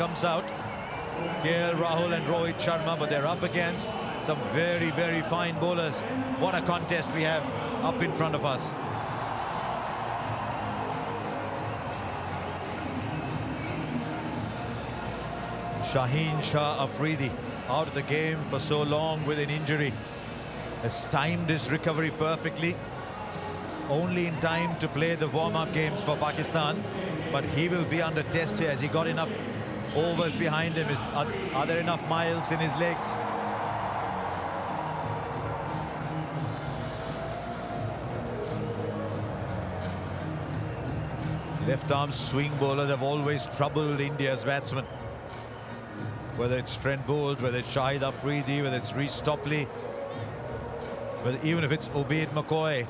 comes out. KL Rahul and Rohit Sharma, but they're up against some very, very fine bowlers. What a contest we have up in front of us. Shaheen Shah Afridi out of the game for so long with an injury. Has timed his recovery perfectly. Only in time to play the warm-up games for Pakistan. But he will be under test here. Has he got enough overs behind him? Are there enough miles in his legs? Left-arm swing bowlers have always troubled India's batsmen. Whether it's Trent Boult, whether it's Shahid Afridi, whether it's Reece Topley, whether even if it's Ubaid McCoy,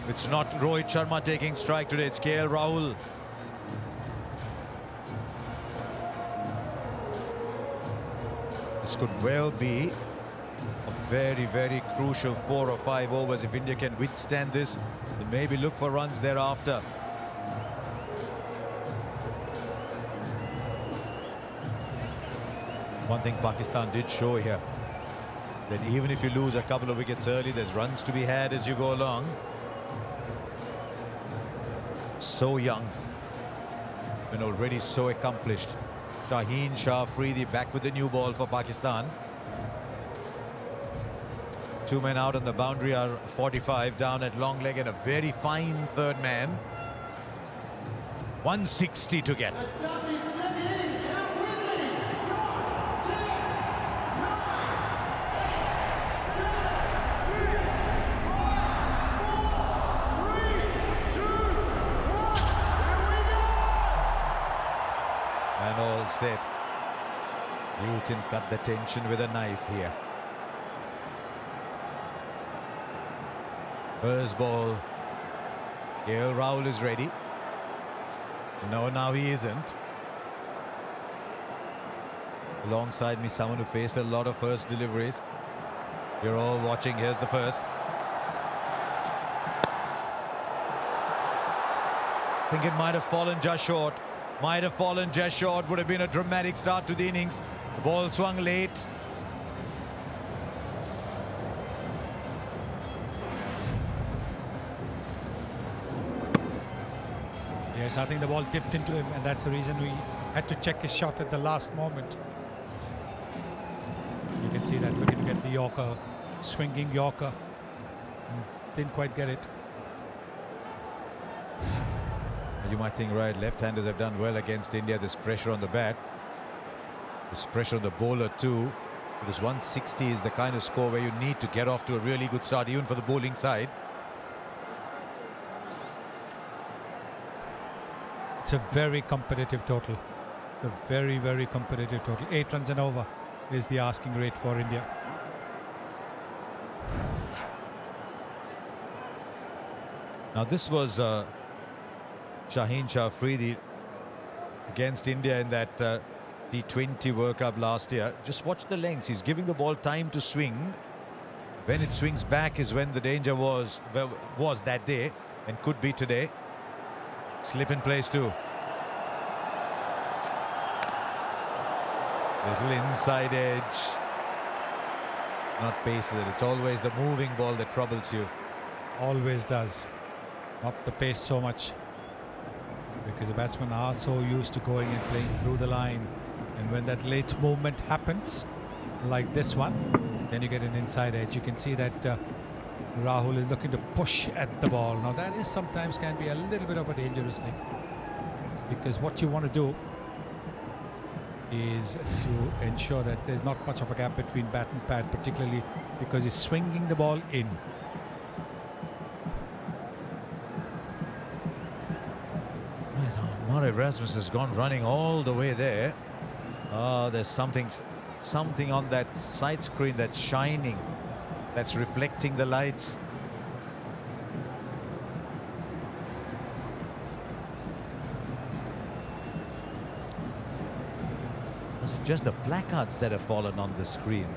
it's not Rohit Sharma taking strike today, it's KL Rahul. This could well be a very, very crucial 4 or 5 overs. If India can withstand this, they maybe look for runs thereafter. One thing Pakistan did show here, that even if you lose a couple of wickets early, there's runs to be had as you go along. So young and already so accomplished. Shaheen Shah Afridi back with the new ball for Pakistan. 2 men out on the boundary are 45 down at long leg, and a very fine third man. 160 to get. And all set. You can cut the tension with a knife here. First ball. KL Rahul is ready. No, now he isn't. Alongside me, someone who faced a lot of first deliveries. You're all watching. Here's the first. I think it might have fallen just short. Might have fallen just short. Would have been a dramatic start to the innings. The ball swung late. Yes, I think the ball dipped into him, and that's the reason we had to check his shot at the last moment. You can see that looking to get the Yorker, swinging Yorker. Didn't quite get it. You might think, right, left-handers have done well against India. There's pressure on the bat. There's pressure on the bowler too. Because 160 is the kind of score where you need to get off to a really good start, even for the bowling side. It's a very competitive total. It's a very, very competitive total. 8 runs and over is the asking rate for India. Now this was Shaheen Shah Afridi against India in that T20 World Cup last year. Just watch the lengths. He's giving the ball time to swing. When it swings back is when the danger was that day, and could be today. Slip in place too. Little inside edge. Not pace with it. It's always the moving ball that troubles you. Always does. Not the pace so much. Because the batsmen are so used to going and playing through the line. And when that late movement happens, like this one, then you get an inside edge. You can see that Rahul is looking to push at the ball. Now that is sometimes can be a little bit of a dangerous thing. Because what you want to do is to ensure that there's not much of a gap between bat and pad, particularly because he's swinging the ball in. Mark Erasmus has gone running all the way there. There's something on that side screen that's shining, that's reflecting the lights. Was it just the placards that have fallen on the screen?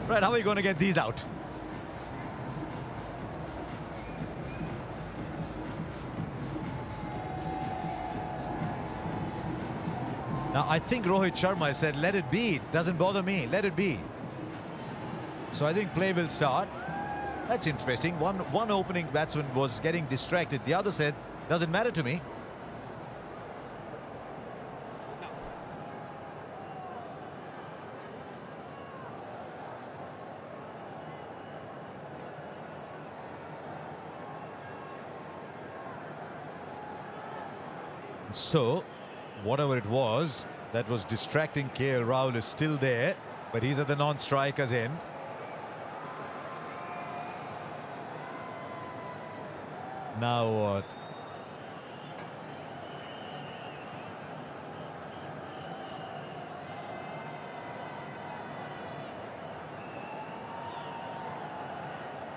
Right, how are you going to get these out? Now, I think Rohit Sharma said, let it be. Doesn't bother me. Let it be. So I think play will start. That's interesting. One opening batsman was getting distracted. The other said, doesn't matter to me. So, whatever it was that was distracting KL Rahul is still there, but he's at the non-striker's end. Now what?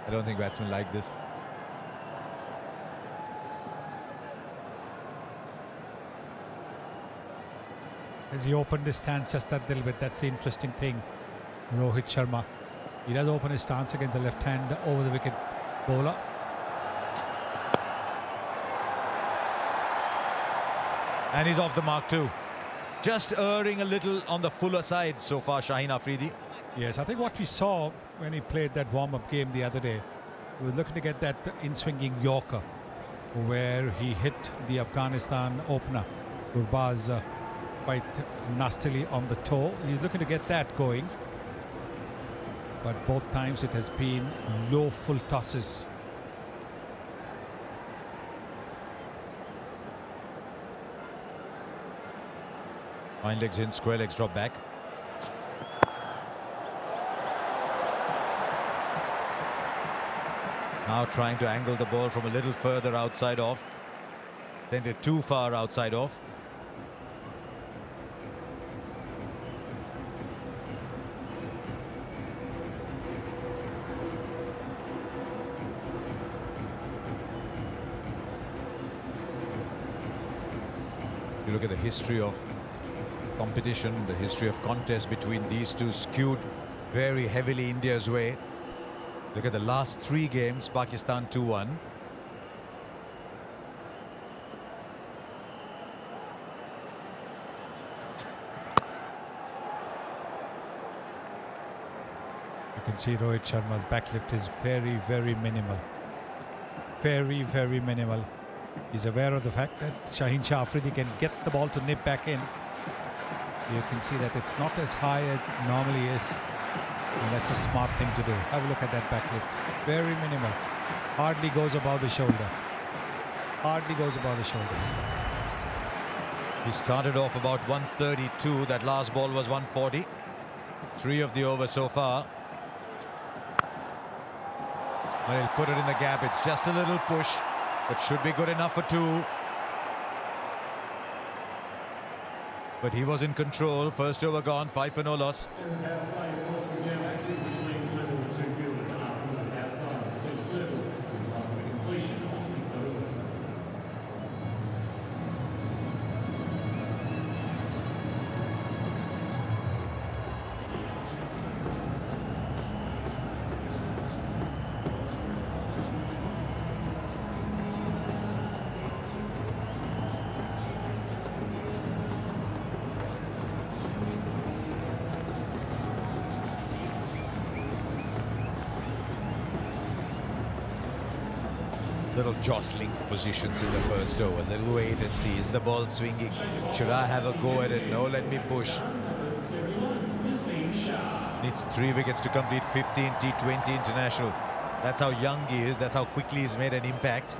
I don't think batsmen like this. As he opened his stance just that little bit, that's the interesting thing. Rohit Sharma, he does open his stance against the left hand over the wicket bowler. And he's off the mark too. Just erring a little on the fuller side so far, Shaheen Afridi. Yes, I think what we saw when he played that warm-up game the other day, he was looking to get that in-swinging Yorker, where he hit the Afghanistan opener, Gurbaz, quite nastily on the toe. He's looking to get that going, but both times it has been low full tosses. Fine legs in, square legs drop back. Now trying to angle the ball from a little further outside off. Sent it too far outside off. You look at the history of competition, the history of contest between these two skewed very heavily India's way. Look at the last 3 games, Pakistan 2-1. You can see Rohit Sharma's backlift is very, very minimal. Very, very minimal. He's aware of the fact that Shaheen Shah Afridi can get the ball to nip back in. You can see that it's not as high as it normally is. And that's a smart thing to do. Have a look at that backlift. Very minimal. Hardly goes above the shoulder. Hardly goes above the shoulder. He started off about 132. That last ball was 140. 3 of the over so far. And he'll put it in the gap. It's just a little push, but should be good enough for 2. But he was in control. First over gone, 5 for no loss. Little jostling for positions in the first over. Little wait and see. Is the ball swinging? Should I have a go at it? No, let me push. Needs 3 wickets to complete 15 T20 international. That's how young he is. That's how quickly he's made an impact.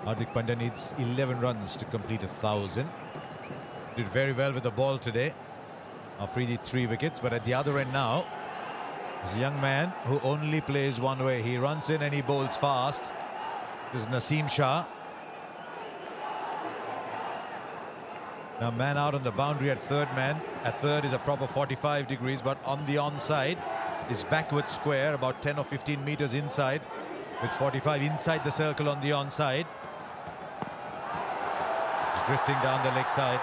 Hardik Pandya needs 11 runs to complete 1,000. Did very well with the ball today. Afridi 3 wickets, but at the other end now is a young man who only plays one way. He runs in and he bowls fast. This is Naseem Shah. Now man out on the boundary at third man. At third is a proper 45 degrees, but on the onside is backward square, about 10 or 15 meters inside, with 45 inside the circle on the onside. He's drifting down the leg side.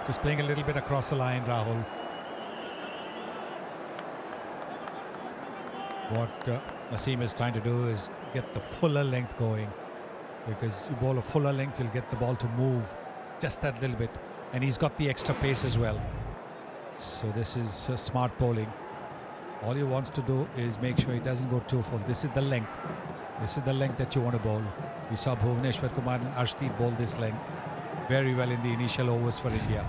Just playing a little bit across the line, Rahul. What Naseem is trying to do is get the fuller length going, because you bowl a fuller length, you'll get the ball to move just that little bit, and he's got the extra pace as well. So this is smart bowling. All he wants to do is make sure he doesn't go too full. This is the length. This is the length that you want to bowl. We saw Bhuvneshwar Kumar and Arshdeep bowl this length very well in the initial overs for India.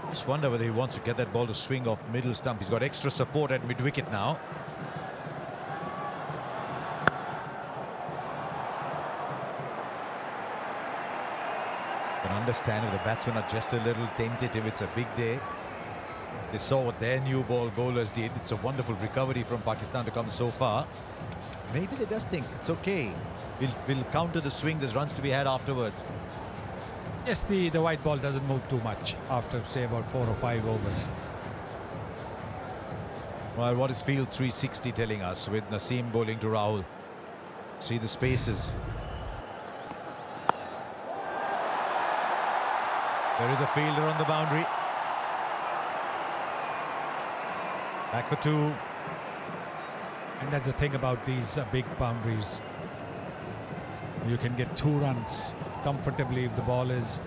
Just wonder whether he wants to get that ball to swing off middle stump. He's got extra support at mid-wicket now. Can understand if the batsmen are just a little tentative. It's a big day. They saw what their new ball bowlers did. It's a wonderful recovery from Pakistan to come so far. Maybe they just think it's okay. We'll counter the swing. There's runs to be had afterwards. Yes, the white ball doesn't move too much after, say, about 4 or 5 overs. Well, what is field 360 telling us with Naseem bowling to Rahul? See the spaces. There is a fielder on the boundary. Back for 2. And that's the thing about these big boundaries. You can get 2 runs comfortably if the ball is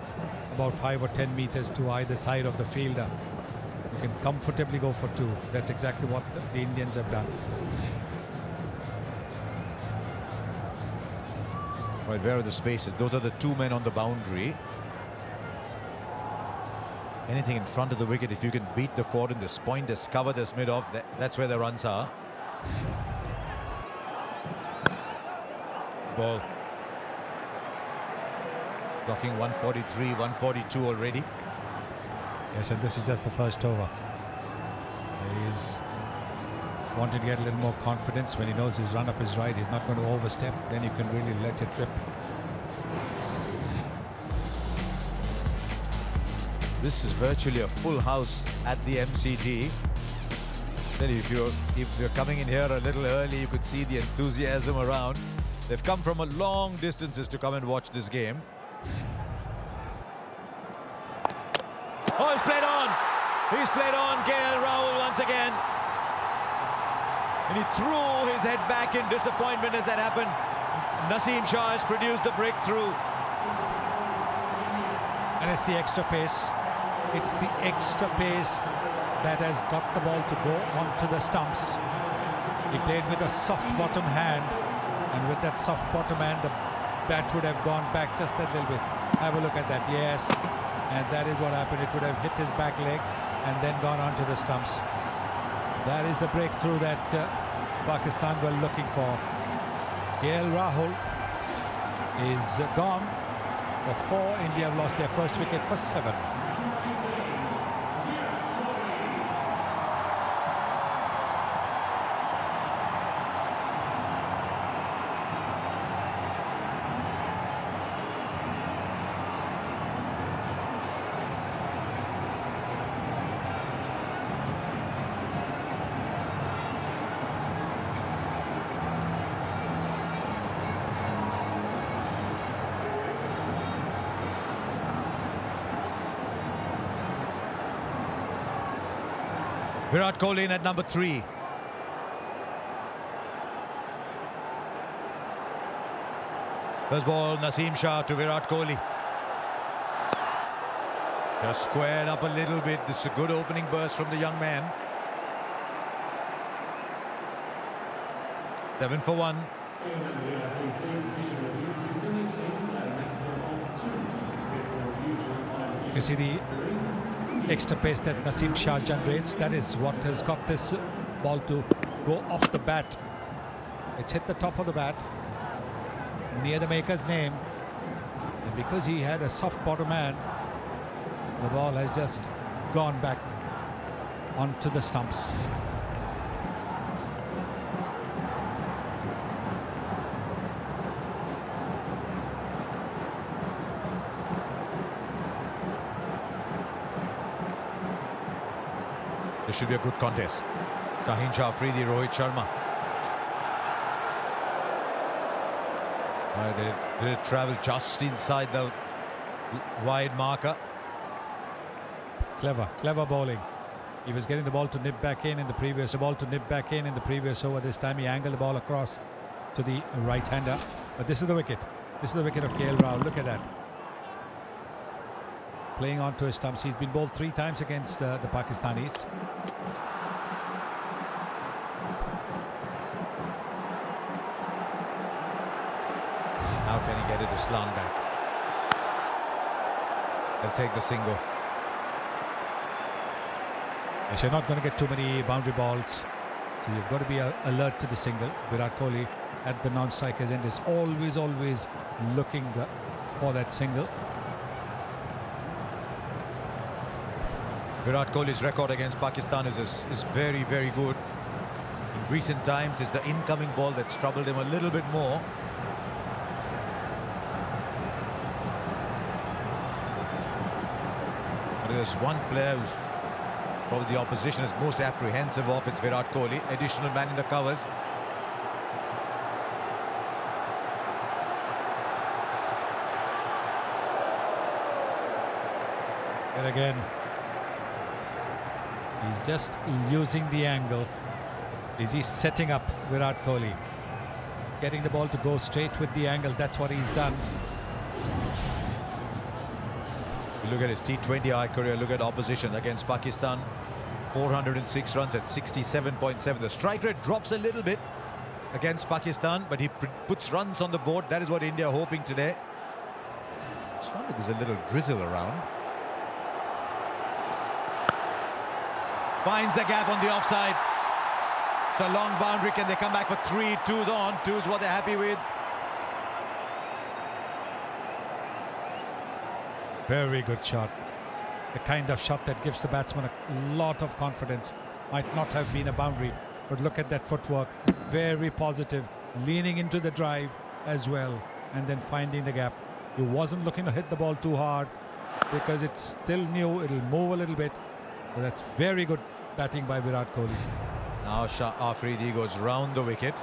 about 5 or 10 meters to either side of the fielder. You can comfortably go for 2. That's exactly what the Indians have done. Right, where are the spaces? Those are the 2 men on the boundary. Anything in front of the wicket, if you can beat the coordinates, point this, cover this mid-off, that's where the runs are. Ball. Clocking 143, 142 already. Yes, and this is just the first over. He's wanting to get a little more confidence when he knows his run-up is right. He's not going to overstep. Then you can really let it rip. This is virtually a full house at the MCG. Then if you're coming in here a little early, you could see the enthusiasm around. They've come from a long distances to come and watch this game. Oh, he's played on. He's played on KL Rahul once again. And he threw his head back in disappointment as that happened. Naseem Shah has produced the breakthrough. And it's the extra pace. It's the extra pace that has got the ball to go onto the stumps. He played with a soft bottom hand, and with that soft bottom hand, the bat would have gone back just a little bit. Have a look at that. Yes, and that is what happened. It would have hit his back leg and then gone onto the stumps. That is the breakthrough that Pakistan were looking for. KL Rahul is gone for 4. India have lost their first wicket for 7. Virat Kohli in at number 3. First ball, Naseem Shah to Virat Kohli. Just squared up a little bit. This is a good opening burst from the young man. 7 for 1. You see the extra pace that Naseem Shah generates. That is what has got this ball to go off the bat. It's hit the top of the bat near the maker's name, and because he had a soft bottom hand, the ball has just gone back onto the stumps. This should be a good contest. Shaheen Shah Afridi, Rohit Sharma. Did it travel just inside the wide marker? Clever bowling. He was getting the ball to nip back in the previous over. This time he angled the ball across to the right-hander. But this is the wicket. This is the wicket of KL Rahul. Look at that. Playing onto his stumps. He's been bowled 3 times against the Pakistanis. How can he get it to slant back? They'll take the single. Yes, you're not going to get too many boundary balls, so you've got to be alert to the single. Virat Kohli at the non-striker's end is always looking for that single. Virat Kohli's record against Pakistan is very, very good. In recent times, it's the incoming ball that's troubled him a little bit more. But there's one player who's probably the opposition is most apprehensive of. It's Virat Kohli, additional man in the covers. And again, he's just using the angle. Is he setting up Virat Kohli? Getting the ball to go straight with the angle. That's what he's done. You look at his T20I career, look at opposition against Pakistan. 406 runs at 67.7. The strike rate drops a little bit against Pakistan, but he puts runs on the board. That is what India are hoping today. Just wonder there's a little drizzle around. Finds the gap on the offside. It's a long boundary. Can they come back for 3? 2's on. 2's what they're happy with. Very good shot. The kind of shot that gives the batsman a lot of confidence. Might not have been a boundary, but look at that footwork. Very positive, leaning into the drive as well, and then finding the gap. He wasn't looking to hit the ball too hard because it's still new. It'll move a little bit. So that's very good batting by Virat Kohli. Now Shah Afridi goes round the wicket.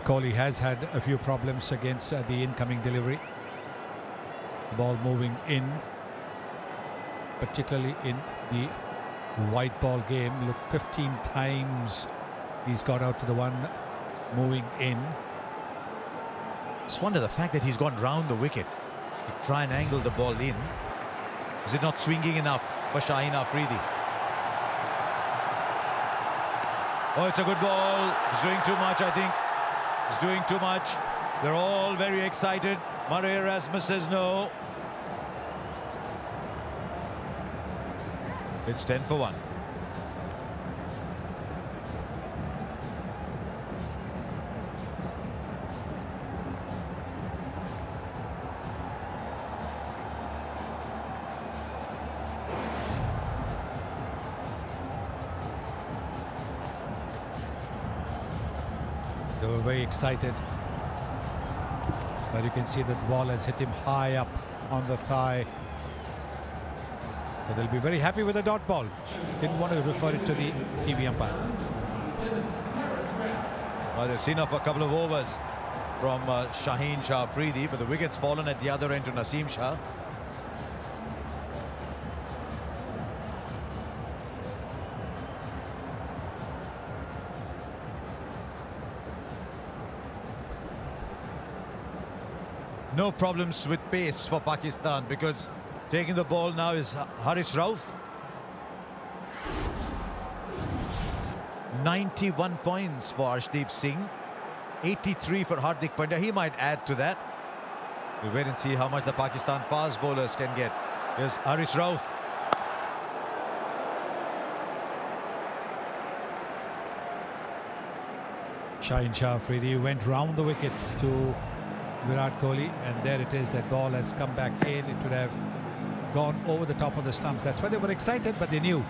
Kohli has had a few problems against the incoming delivery. Ball moving in, particularly in the white ball game. Look, 15 times he's got out to the one moving in. Just wonder the fact that he's gone round the wicket to try and angle the ball in. Is it not swinging enough for Shaheen Afridi? Oh, it's a good ball. He's doing too much, I think. He's doing too much. They're all very excited. Murray Erasmus says no. It's 10 for 1. They were very excited, but you can see that the ball has hit him high up on the thigh. So they'll be very happy with the dot ball. Didn't want to refer it to the TV umpire. Well, they've seen off a couple of overs from Shaheen Shah Afridi, but the wicket's fallen at the other end to Naseem Shah. No problems with pace for Pakistan because taking the ball now is Haris Rauf. 91 points for Arshdeep Singh. 83 for Hardik Pandya. He might add to that. We'll wait and see how much the Pakistan fast bowlers can get. Here's Haris Rauf. Shaheen Shah Afridi went round the wicket to Virat Kohli, and there it is. That ball has come back in. It would have gone over the top of the stumps. That's why they were excited, but they knew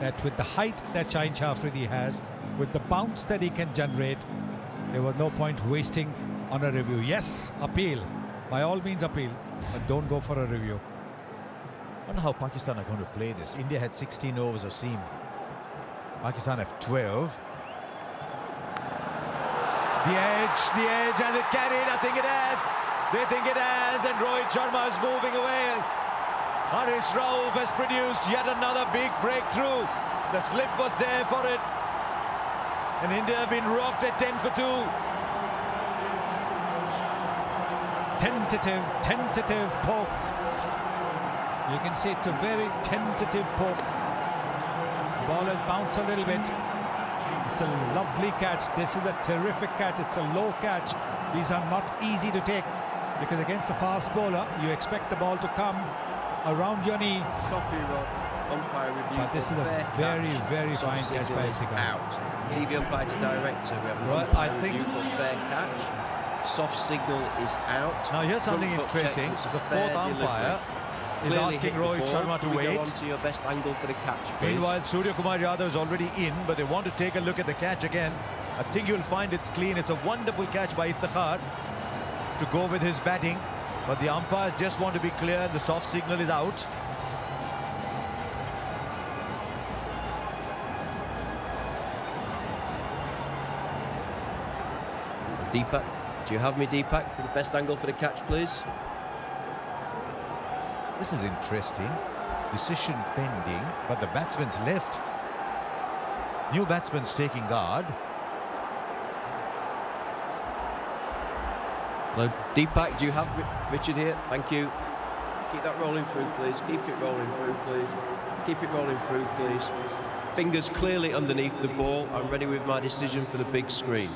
that with the height that Shaheen Shah Afridi has, with the bounce that he can generate, there was no point wasting on a review. Yes, appeal. By all means appeal, but don't go for a review. I wonder how Pakistan are going to play this. India had 16 overs of seam. Pakistan have 12. The edge, has it carried? I think it has. They think it has, and Rohit Sharma is moving away. Haris Rauf has produced yet another big breakthrough. The slip was there for it. And India have been rocked at 10 for 2. Tentative poke. You can see it's a very tentative poke. The ball has bounced a little bit. It's a lovely catch. This is a terrific catch. It's a low catch. These are not easy to take because against a fast bowler, you expect the ball to come around your knee. Copy, Rod. Umpire review. But this is a very fine catch by Sikar. Out. TV umpire to director. We have Well, umpire I think review for fair catch. Soft signal is out. Now here's something Front foot interesting. checked, The fair fourth umpire is Clearly asking hit the Rohit ball. Sharma to Can we wait. go on to your best angle for the catch, please? Meanwhile, Surya Kumar Yadav is already in, but they want to take a look at the catch again. I think you'll find it's clean. It's a wonderful catch by Iftikhar to go with his batting, but the umpires just want to be clear. The soft signal is out. Deepak, do you have me, Deepak, for the best angle for the catch, please? This is interesting. Decision pending, but the batsman's left. New batsman's taking guard. Hello, Deepak, do you have Richard here? Thank you. Keep that rolling through, please. Keep it rolling through, please. Keep it rolling through, please. Fingers clearly underneath the ball. I'm ready with my decision for the big screen.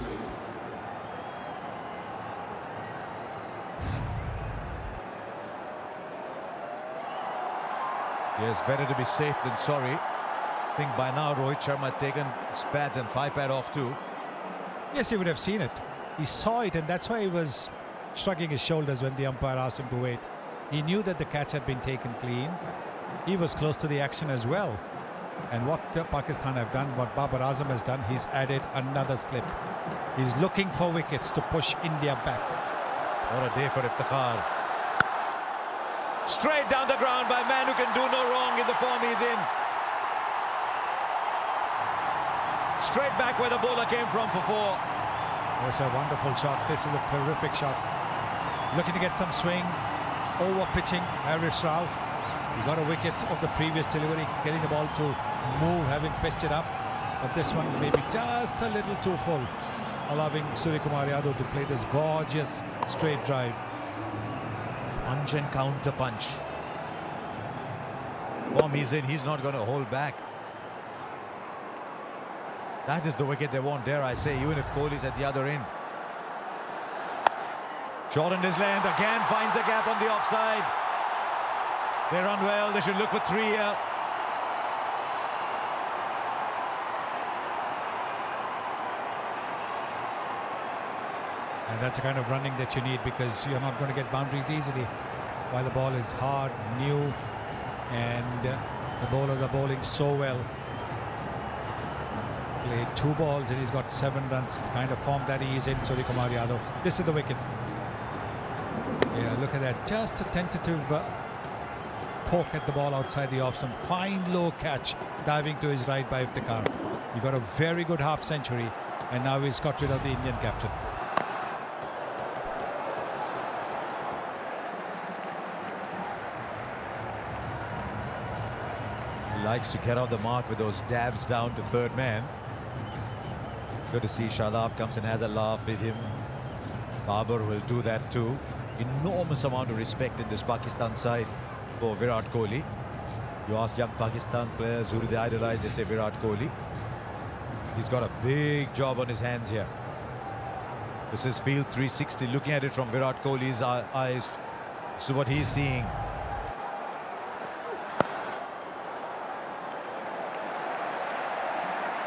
Yes, better to be safe than sorry. I think by now Rohit Sharma had taken his pads and 5-pad off too. Yes, he would have seen it. He saw it, and that's why he was shrugging his shoulders when the umpire asked him to wait. He knew that the catch had been taken clean. He was close to the action as well. And what Pakistan have done, what Babar Azam has done, he's added another slip. He's looking for wickets to push India back. What a day for Iftikhar. Straight down the ground by a man who can do no wrong in the form he's in. Straight back where the bowler came from for 4. It's a wonderful shot. This is a terrific shot. Looking to get some swing. Over pitching Haris Rauf. He got a wicket of the previous delivery, getting the ball to move, having pitched it up. But this one maybe just a little too full, allowing Surya Kumar Yadav to play this gorgeous straight drive. Punch and counter punch. Form he's in, he's not going to hold back. That is the wicket they want, dare I say, even if Kohli's at the other end. Shortened his length, again finds a gap on the offside. They run well, they should look for 3 here. And that's the kind of running that you need, because you're not going to get boundaries easily while the ball is hard, new, and the bowlers are bowling so well. Played 2 balls and he's got 7 runs, the kind of form that he is in, Surya Kumar Yadav. This is the wicket. Yeah, look at that. Just a tentative poke at the ball outside the off stump. Fine low catch, diving to his right by Iftikhar. He got a very good half century, and now he's got rid of the Indian captain. He likes to get on the mark with those dabs down to third man. Good to see Shadab comes and has a laugh with him. Babar will do that too. Enormous amount of respect in this Pakistan side for Virat Kohli. You ask young Pakistan players who do they idolize, they say Virat Kohli. He's got a big job on his hands here. This is Field 360, looking at it from Virat Kohli's eyes. So what he's seeing.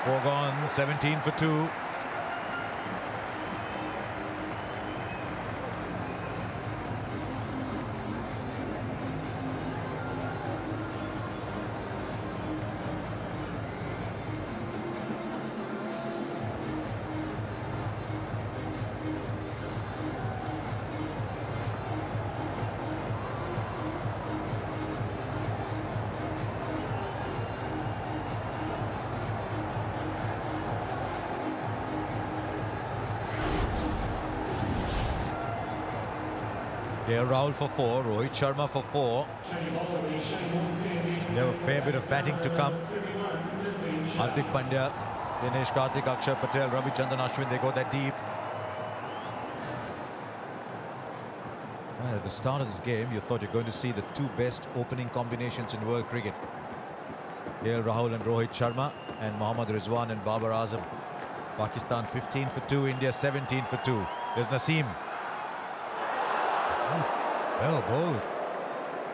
Four gone, 17 for 2. KL Rahul for 4, Rohit Sharma for 4. They have a fair bit of batting to come. Hardik Pandya, Dinesh Karthik, Akshar Patel, Ravichandran Ashwin, they go that deep. Well, at the start of this game, you thought you're going to see the two best opening combinations in world cricket. KL Rahul and Rohit Sharma, and Mohammad Rizwan and Babar Azam. Pakistan 15 for 2, India 17 for 2. There's Naseem. Well bowled.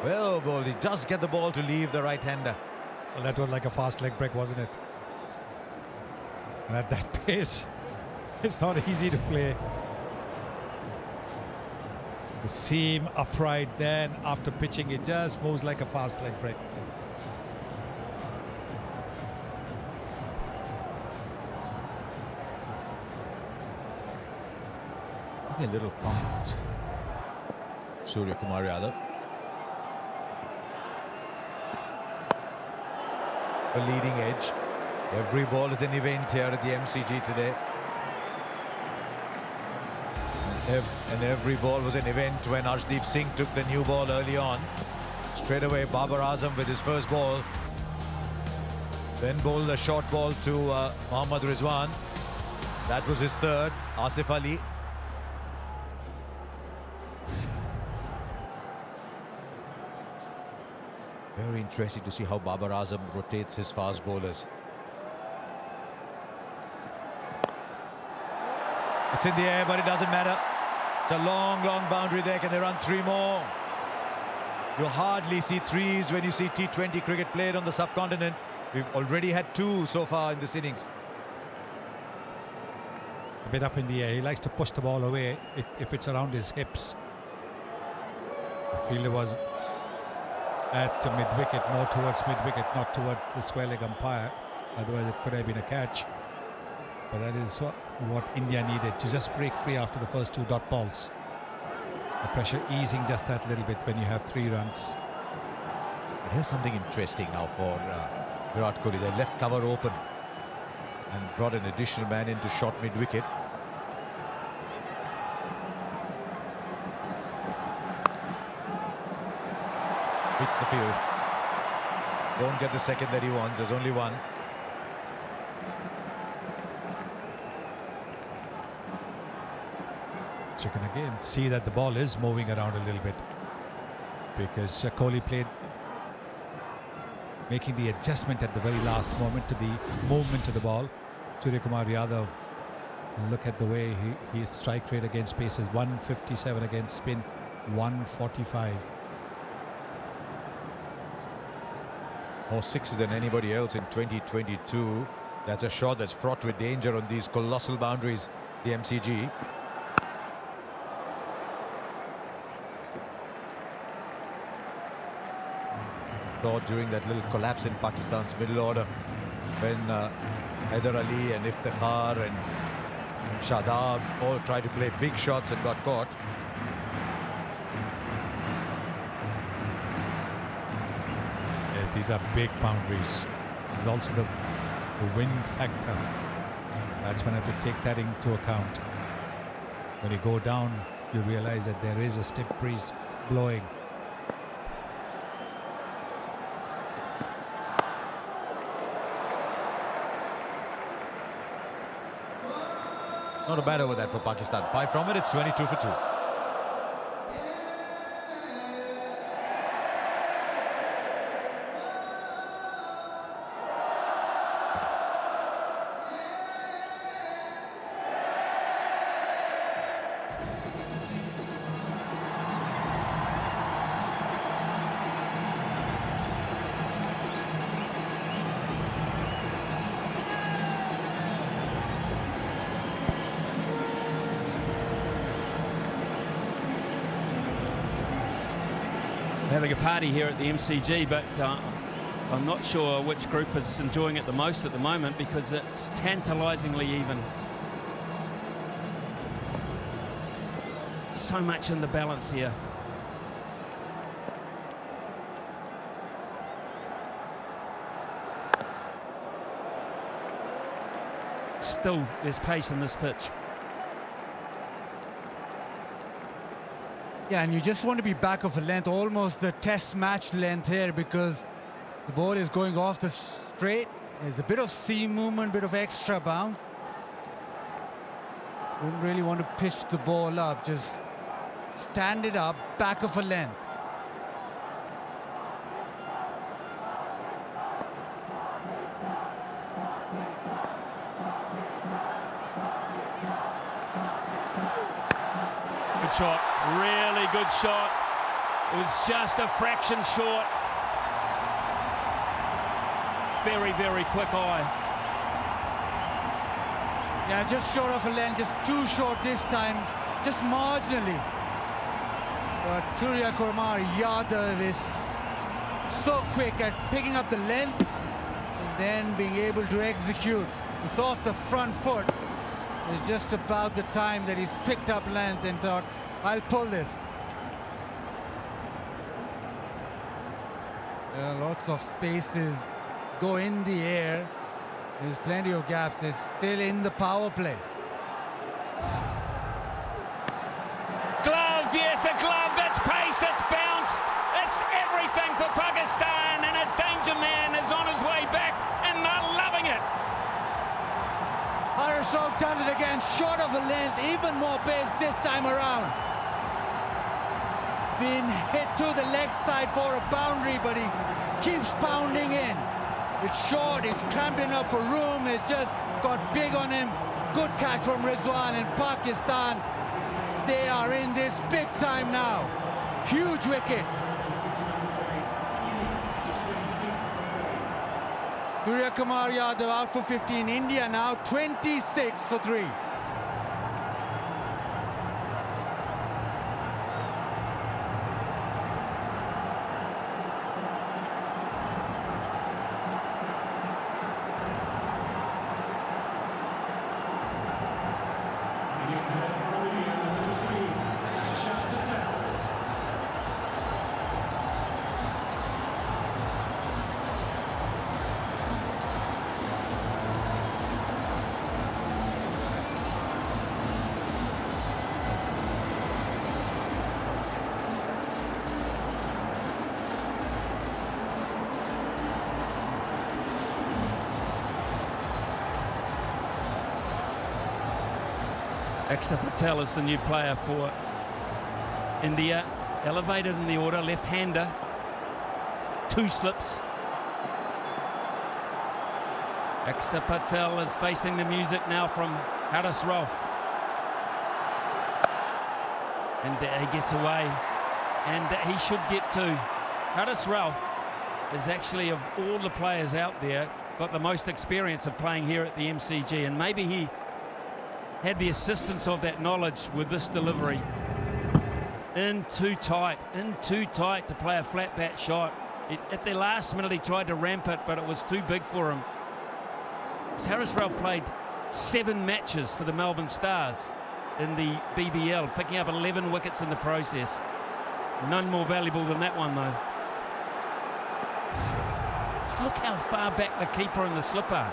Well bowled. He just get the ball to leave the right-hander. Well, that was like a fast leg break, wasn't it? And at that pace, it's not easy to play. The seam upright, then after pitching, it just moves like a fast leg break. A little pumped. Surya Kumar Yadav. A leading edge. Every ball is an event here at the MCG today. And every ball was an event when Arshdeep Singh took the new ball early on. Straight away, Babar Azam with his first ball. Then bowled a short ball to Mohammad Rizwan. That was his third. Asif Ali. Very interesting to see how Babar Azam rotates his fast bowlers. It's in the air, but it doesn't matter. It's a long, long boundary there. Can they run 3 more? You hardly see 3s when you see T20 cricket played on the subcontinent. We've already had 2 so far in this innings. A bit up in the air. He likes to push the ball away if it's around his hips. The fielder was at mid-wicket, more towards mid-wicket, not towards the square leg umpire. Otherwise it could have been a catch. But that is what India needed, to just break free after the first 2 dot balls. The pressure easing just that little bit when you have 3 runs. But here's something interesting now for Virat Kohli. They left cover open and brought an additional man into short mid-wicket. Hits the field. Won't get the second that he wants. There's only one. So you can again see that the ball is moving around a little bit, because Kohli played, making the adjustment at the very last moment to the movement of the ball. Surya Kumar Yadav, look at the way his strike rate against pace is 157, against spin 145. More 6s than anybody else in 2022. That's a shot that's fraught with danger on these colossal boundaries, the MCG. During that little collapse in Pakistan's middle order, when Haider Ali and Iftikhar and Shadab all tried to play big shots and got caught. Yes, these are big boundaries. There's also the wind factor. Batsmen have to take that into account. When you go down, you realize that there is a stiff breeze blowing. Not a bad over that for Pakistan. 5 from it, it's 22 for 2. Having a party here at the MCG, but I'm not sure which group is enjoying it the most at the moment, because it's tantalisingly even. So much in the balance here. Still, there's pace in this pitch. Yeah, and you just want to be back of a length, almost the test match length here, because the ball is going off the straight. There's a bit of seam movement, bit of extra bounce. Wouldn't really want to pitch the ball up, just stand it up, back of a length. Good shot, really good shot. It was just a fraction short. Very, very quick eye. Yeah, just short of a length, just too short this time, just marginally. But Surya Kumar Yadav is so quick at picking up the length and then being able to execute. It's off the front foot. It's just about the time that he's picked up length and thought, I'll pull this. Lots of spaces go in the air. There's plenty of gaps. It's still in the power play. Glove, yes, a glove. That's pace, that's bounce. It's everything for Pakistan, and a danger man is on his way back, and they're loving it. Haris Rauf does it again, short of a length, even more pace this time around. Been hit to the leg side for a boundary, but he keeps pounding in. It's short, it's cramping up for room, it's just got big on him. Good catch from Rizwan, and Pakistan, they are in this big time now. Huge wicket. Surya Kumar Yadav out for 15. India now 26 for 3. Axar Patel is the new player for India. Elevated in the order, left-hander. 2 slips. Axar Patel is facing the music now from Haris Rauf. And he gets away. And he should get 2. Haris Rauf is actually, of all the players out there, got the most experience of playing here at the MCG. And maybe he had the assistance of that knowledge with this delivery. In too tight to play a flat bat shot. At the last minute he tried to ramp it, but it was too big for him. Haris Rauf played 7 matches for the Melbourne Stars in the BBL, picking up 11 wickets in the process. None more valuable than that one, though. Just look how far back the keeper and the slipper.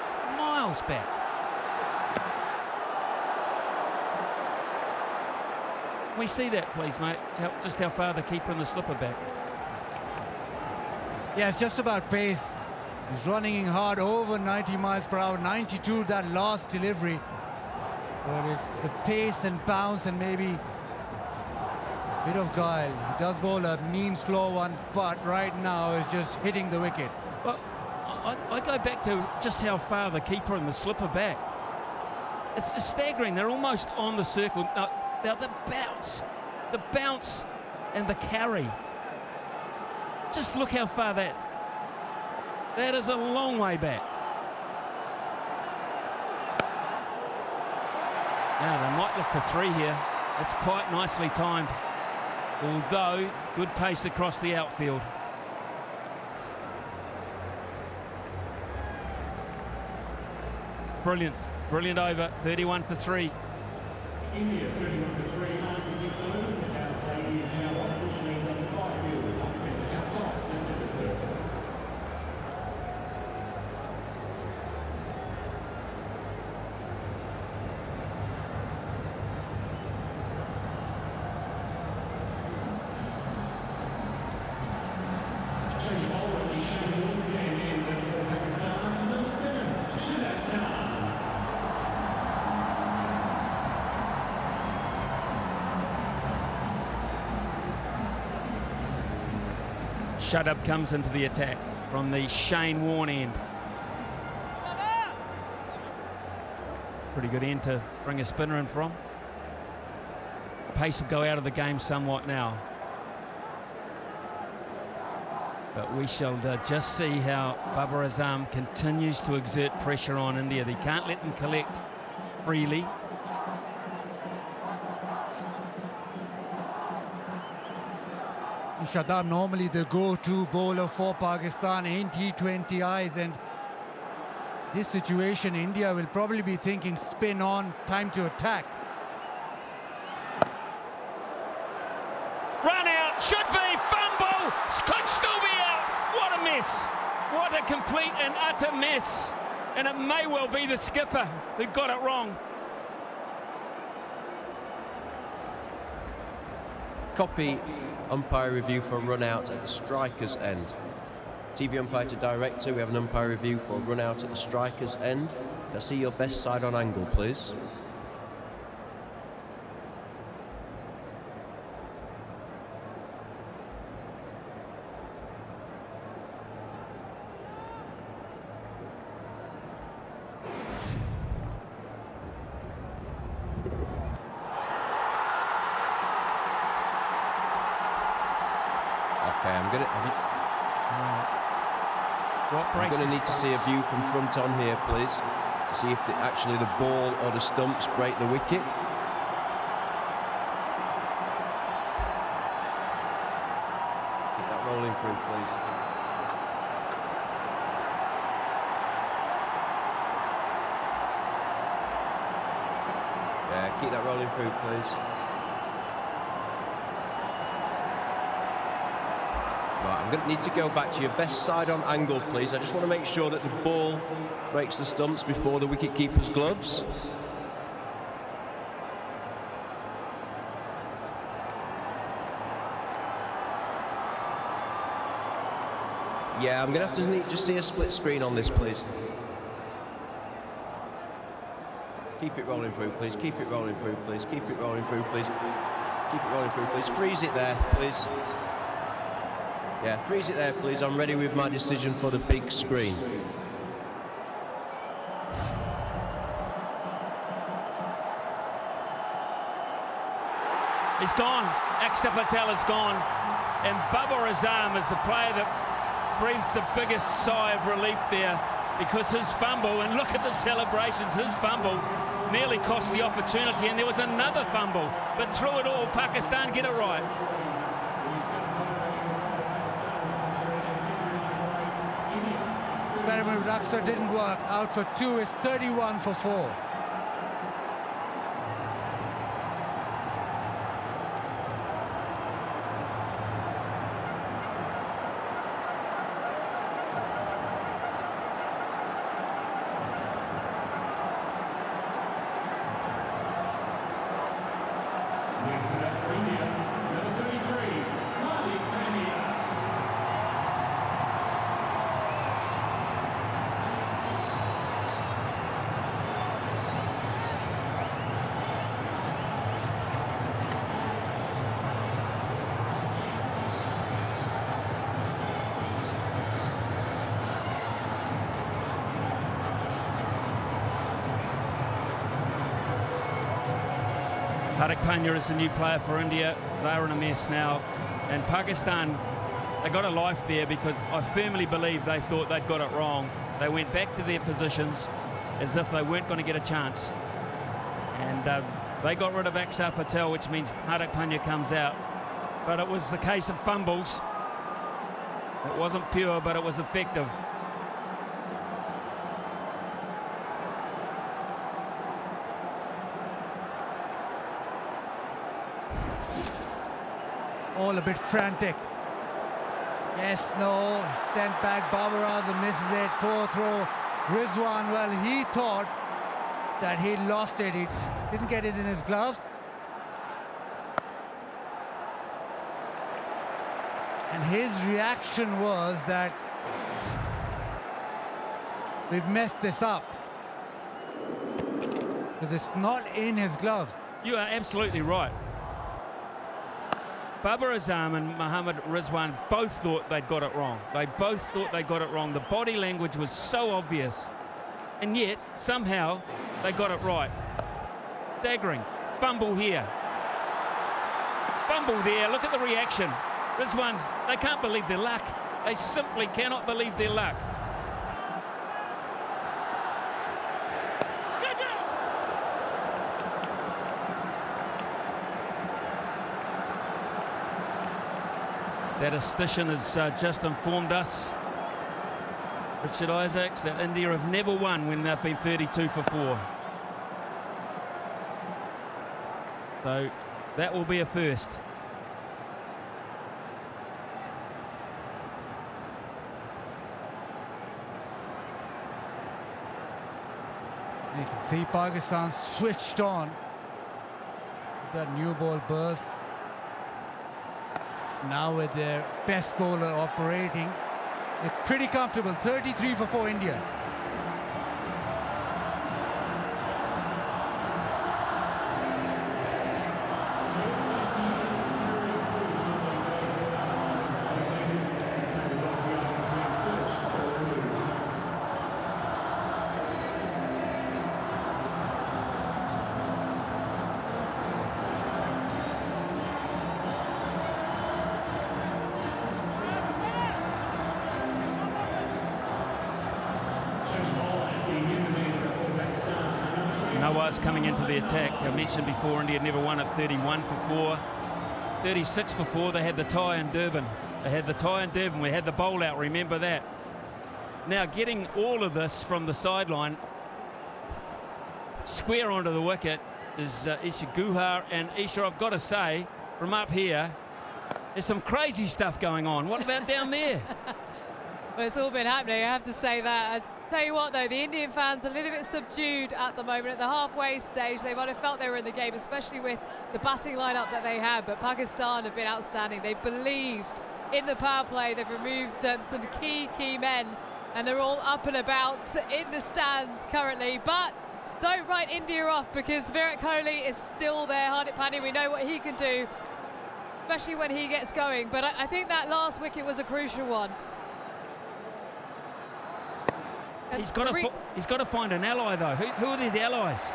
It's miles back. Can we see that, please, mate? Just how far the keeper and the slipper back. Yeah, it's just about pace. He's running in hard, over 90 miles per hour, 92 that last delivery. But it's the pace and bounce and maybe a bit of guile. He does bowl a mean, slow one, but right now is just hitting the wicket. Well, I go back to just how far the keeper and the slipper back. It's just staggering. They're almost on the circle. Now the bounce and the carry. Just look how far that is a long way back. Now they might look for 3 here. It's quite nicely timed. Although, good pace across the outfield. Brilliant, brilliant over, 31 for 3. India 31 for 3, 96 overs, the power play is now officially on 5 fields outside the centre circle. Shadab comes into the attack from the Shane Warne end. Pretty good end to bring a spinner in from. Pace will go out of the game somewhat now. But we shall just see how Babar Azam continues to exert pressure on India. They can't let them collect freely. Shadab normally the go-to bowler for Pakistan in T20Is, and this situation India will probably be thinking spin on, time to attack. Run out, should be, fumble, could still be out. What a mess, what a complete and utter mess. And it may well be the skipper who got it wrong. Copy umpire review for run out at the striker's end. TV umpire to director, we have an umpire review for run out at the striker's end. Can I see your best side on angle, please? Okay, I'm going to need to see a view from front on here, please, to see if actually the ball or the stumps break the wicket. Keep that rolling through, please. Yeah, keep that rolling through, please. I'm going to need to go back to your best side on angle, please. I just want to make sure that the ball breaks the stumps before the wicket-keeper's gloves. Yeah, I'm going to have to just see a split screen on this, please. Keep it rolling through, please. Keep it rolling through, please. Keep it rolling through, please. Keep it rolling through, please. Freeze it there, please. Yeah, freeze it there, please. I'm ready with my decision for the big screen. He's gone. Axar Patel is gone. And Babar Azam is the player that breathes the biggest sigh of relief there, because his fumble, and look at the celebrations, his fumble nearly cost the opportunity, and there was another fumble. But through it all, Pakistan get it right. Experiment with Axar didn't work. Out for 2 is 31 for 4. Hardik Pandya is the new player for India. They're in a mess now. And Pakistan, they got a life there because I firmly believe they thought they'd got it wrong. They went back to their positions as if they weren't going to get a chance. And they got rid of Axar Patel, which means Hardik Pandya comes out. But it was the case of fumbles. It wasn't pure, but it was effective. All a bit frantic. Yes, no, sent back. Babar Azam misses it. Poor throw. Rizwan, well, he thought that he lost it. He didn't get it in his gloves. And his reaction was that we've messed this up, because it's not in his gloves. You are absolutely right. Babar Azam and Mohammad Rizwan both thought they'd got it wrong. They both thought they got it wrong. The body language was so obvious. And yet, somehow, they got it right. Staggering. Fumble here. Fumble there. Look at the reaction. Rizwan's, they can't believe their luck. They simply cannot believe their luck. Statistician has just informed us, Richard Isaacs, that India have never won when they've been 32 for 4. So that will be a first. You can see Pakistan switched on that new ball burst. Now with their best bowler operating, they're pretty comfortable. 33 for 4 India. Nawaz coming into the attack. I mentioned before, India never won at 31 for 4. 36 for 4. They had the tie in Durban. They had the tie in Durban. We had the bowl out, remember that. Now getting all of this from the sideline, square onto the wicket, is Isha Guha. And Isha, I've got to say, from up here, there's some crazy stuff going on. What about down there? Well, it's all been happening, I have to say that. Tell you what though, the Indian fans are a little bit subdued at the moment. At the halfway stage, they might have felt they were in the game, especially with the batting lineup that they had. But Pakistan have been outstanding. They believed in the power play. They've removed some key men, and they're all up and about in the stands currently. But don't write India off, because Virat Kohli is still there. Hardik Pandya, we know what he can do, especially when he gets going. But I think that last wicket was a crucial one. He's got to find an ally, though. Who are these allies?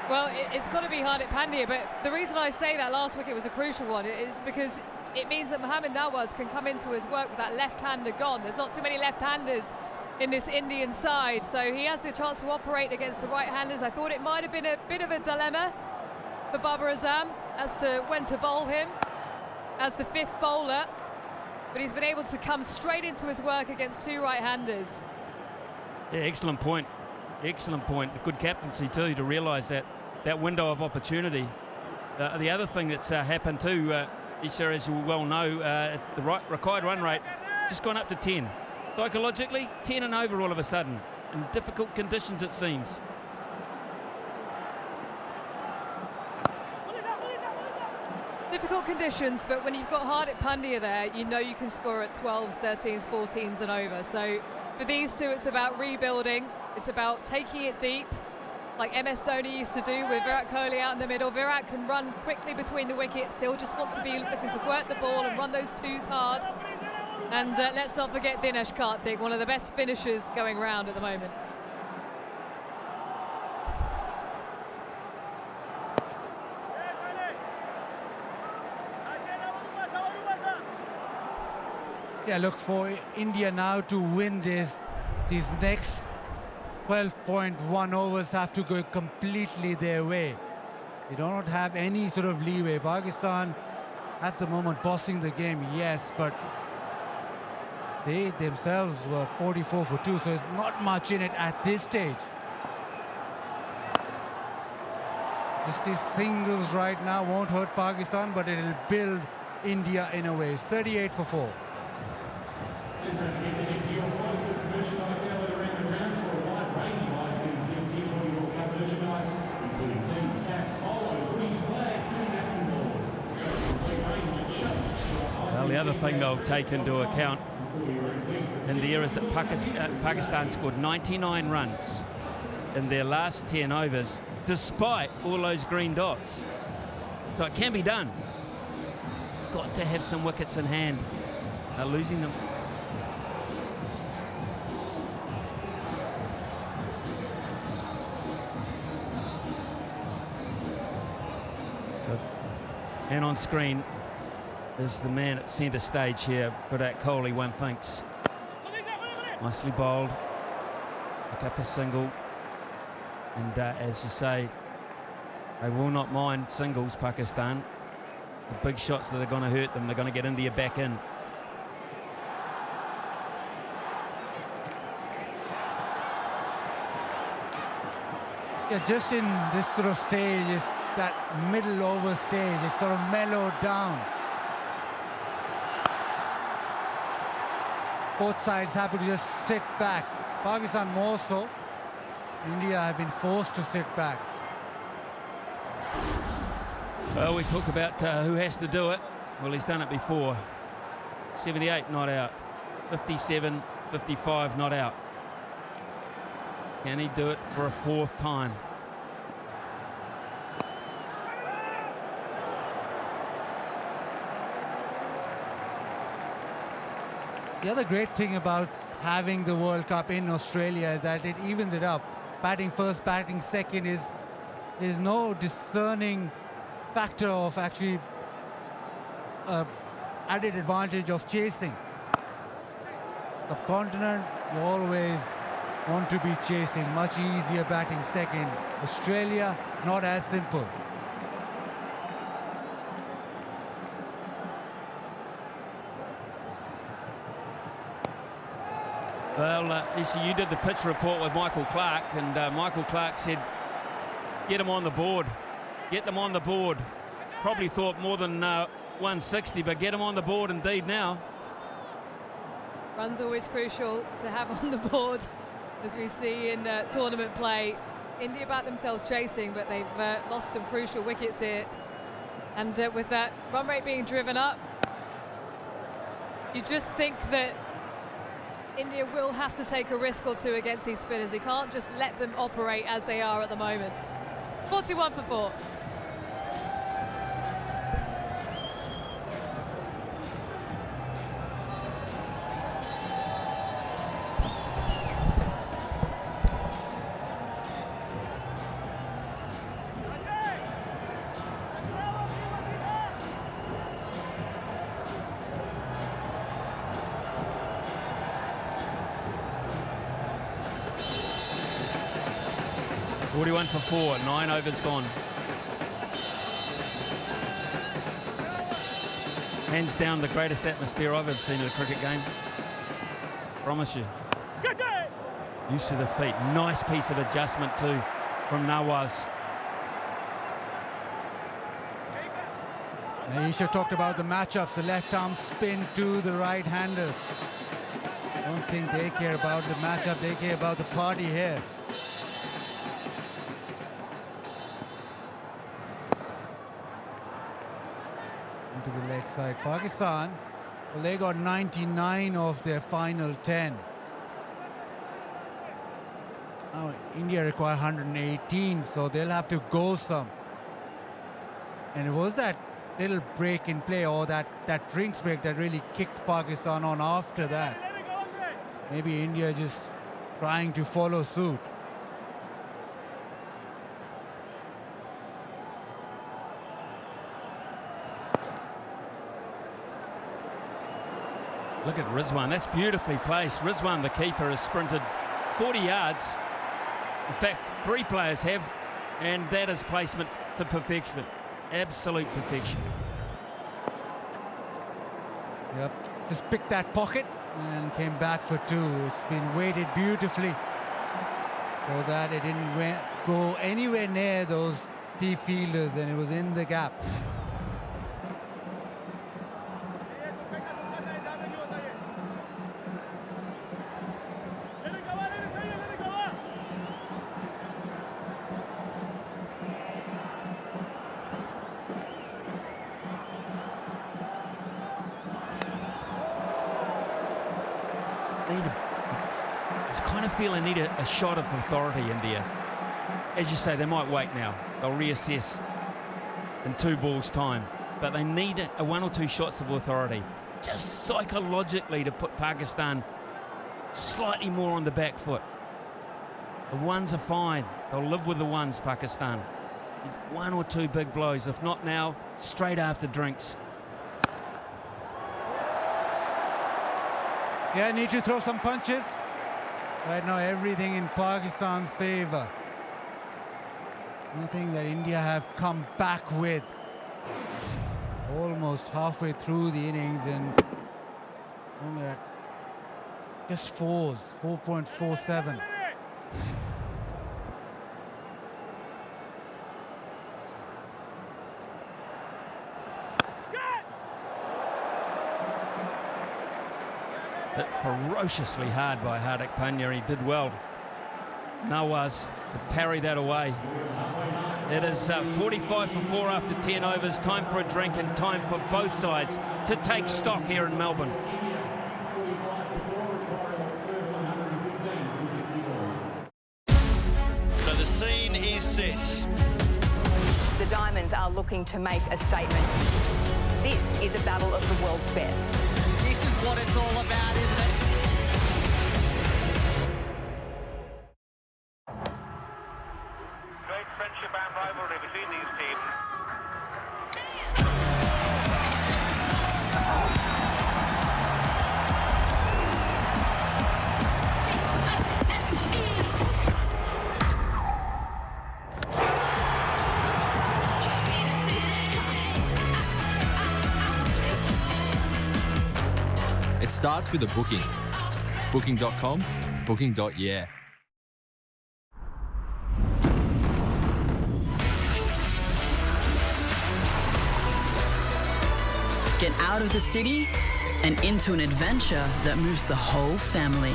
Well, it's got to be Hardik Pandya, but the reason I say that last wicket was a crucial one is because it means that Mohammad Nawaz can come into his work with that left-hander gone. There's not too many left-handers in this Indian side, so he has the chance to operate against the right-handers. I thought it might have been a bit of a dilemma for Babar Azam as to when to bowl him as the 5th bowler, but he's been able to come straight into his work against 2 right-handers. Yeah, excellent point. Excellent point. Good captaincy too, to realise that window of opportunity. The other thing that's happened too, Isha, as you well know, the required run rate just gone up to 10. Psychologically, 10 and over all of a sudden, in difficult conditions it seems. Difficult conditions, but when you've got Hardik Pandya there, you know you can score at 12s, 13s, 14s and over. So for these two, it's about rebuilding. It's about taking it deep, like MS Dhoni used to do with Virat Kohli out in the middle. Virat can run quickly between the wickets. He'll just want to be looking to work the ball and run those 2s hard. And let's not forget Dinesh Karthik, one of the best finishers going round at the moment. Yeah, look, for India now to win these next 12.1 overs have to go completely their way. They do not have any sort of leeway. Pakistan at the moment bossing the game, yes, but they themselves were 44 for 2, so there's not much in it at this stage. Just these singles right now won't hurt Pakistan, but it'll build India in a way. It's 38 for 4. Well, the other thing they'll take into account in the era is that Pakistan scored 99 runs in their last 10 overs, despite all those green dots. So it can be done. got to have some wickets in hand. They're losing them. And on screen is the man at centre stage here, Virat Kohli, one thinks. Nicely bowled, pick up a single, and as you say, they will not mind singles, Pakistan. The big shots that are going to hurt them, they're going to get India back in. Yeah, just in this sort of stage, is that middle over stage, is sort of mellowed down. Both sides happy to just sit back. Pakistan more so. India have been forced to sit back. Well, we talk about who has to do it. Well, he's done it before. 78 not out, 57, 55 not out. Can he do it for a fourth time? The other great thing about having the World Cup in Australia is that it evens it up. Batting first, batting second is no discerning factor of actually added advantage of chasing. Subcontinent, you always want to be chasing, much easier batting second. Australia, not as simple. Well, you did the pitch report with Michael Clark, and Michael Clark said, get them on the board. Get them on the board. Probably thought more than 160, but get them on the board indeed now. Runs always crucial to have on the board, as we see in tournament play. India back themselves chasing, but they've lost some crucial wickets here. And with that run rate being driven up, you just think that India will have to take a risk or two against these spinners. They can't just let them operate as they are at the moment. 41 for 4. For 4, 9 overs gone. Hands down the greatest atmosphere I've ever seen in a cricket game. Promise you. Use to the feet. Nice piece of adjustment too from Nawaz. Isha talked about the matchups, the left arm spin to the right hander. I don't think they care about the matchup, they care about the party here. To the leg side. Pakistan, well, they got 99 of their final 10. Now India require 118, so they'll have to go some. And it was that little break in play, or that drinks break, that really kicked Pakistan on after that. Maybe India just trying to follow suit. Look at Rizwan, that's beautifully placed. Rizwan, the keeper, has sprinted 40 yards. In fact, 3 players have, and that is placement to perfection. Absolute perfection. Yep, just picked that pocket and came back for 2. It's been weighted beautifully so that it didn't go anywhere near those deep fielders, and it was in the gap. Feel they need a shot of authority, India. As you say, they might wait now. They'll reassess in 2 balls' time. but they need one or two shots of authority, just psychologically, to put Pakistan slightly more on the back foot. The ones are fine. They'll live with the ones, Pakistan. One or two big blows. If not now, straight after drinks. Yeah, need to throw some punches. Right now, everything in Pakistan's favor. Nothing that India have come back with. Almost halfway through the innings and only at just fours, 4.47. Hit ferociously hard by Hardik Pandya. He did well. Nawaz to parry that away. It is 45 for 4 after 10 overs. Time for a drink and time for both sides to take stock here in Melbourne. So the scene is set. The Diamonds are looking to make a statement. This is a battle of the world's best. This is what it's all about, isn't it? Great friendship and rivalry between these teams. It starts with a booking. Booking.com, booking.yeah. Get out of the city and into an adventure that moves the whole family.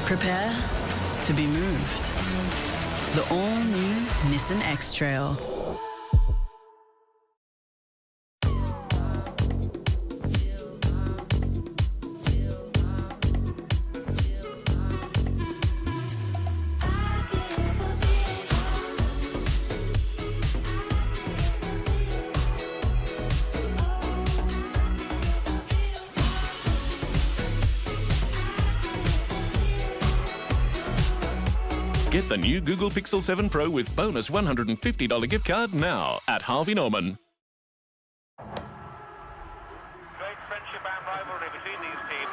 Prepare to be moved. The all-new Nissan X-Trail. Get the new Google Pixel 7 Pro with bonus $150 gift card now at Harvey Norman. Great friendship and rivalry between these teams.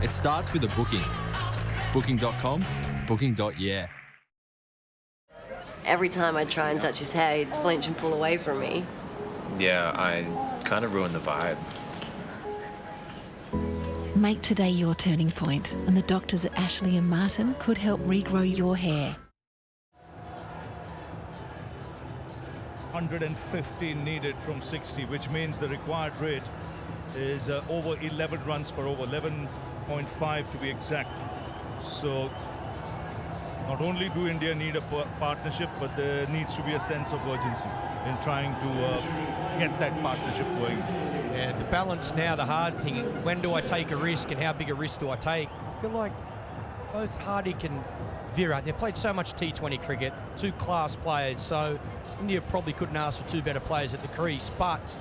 It starts with a booking. Booking.com, booking.yeah. Every time I try and touch his hair, he'd flinch and pull away from me. Yeah, I kind of ruined the vibe. Make today your turning point, and the doctors at Ashley and Martin could help regrow your hair. 150 needed from 60, which means the required rate is over 11 runs per over, 11.5 to be exact. So not only do India need a partnership, but there needs to be a sense of urgency in trying to get that partnership going. Yeah, the balance now, the hard thing, when do I take a risk and how big a risk do I take? I feel like both Hardik and Virat, they've played so much T20 cricket, two class players, so India probably couldn't ask for two better players at the crease, but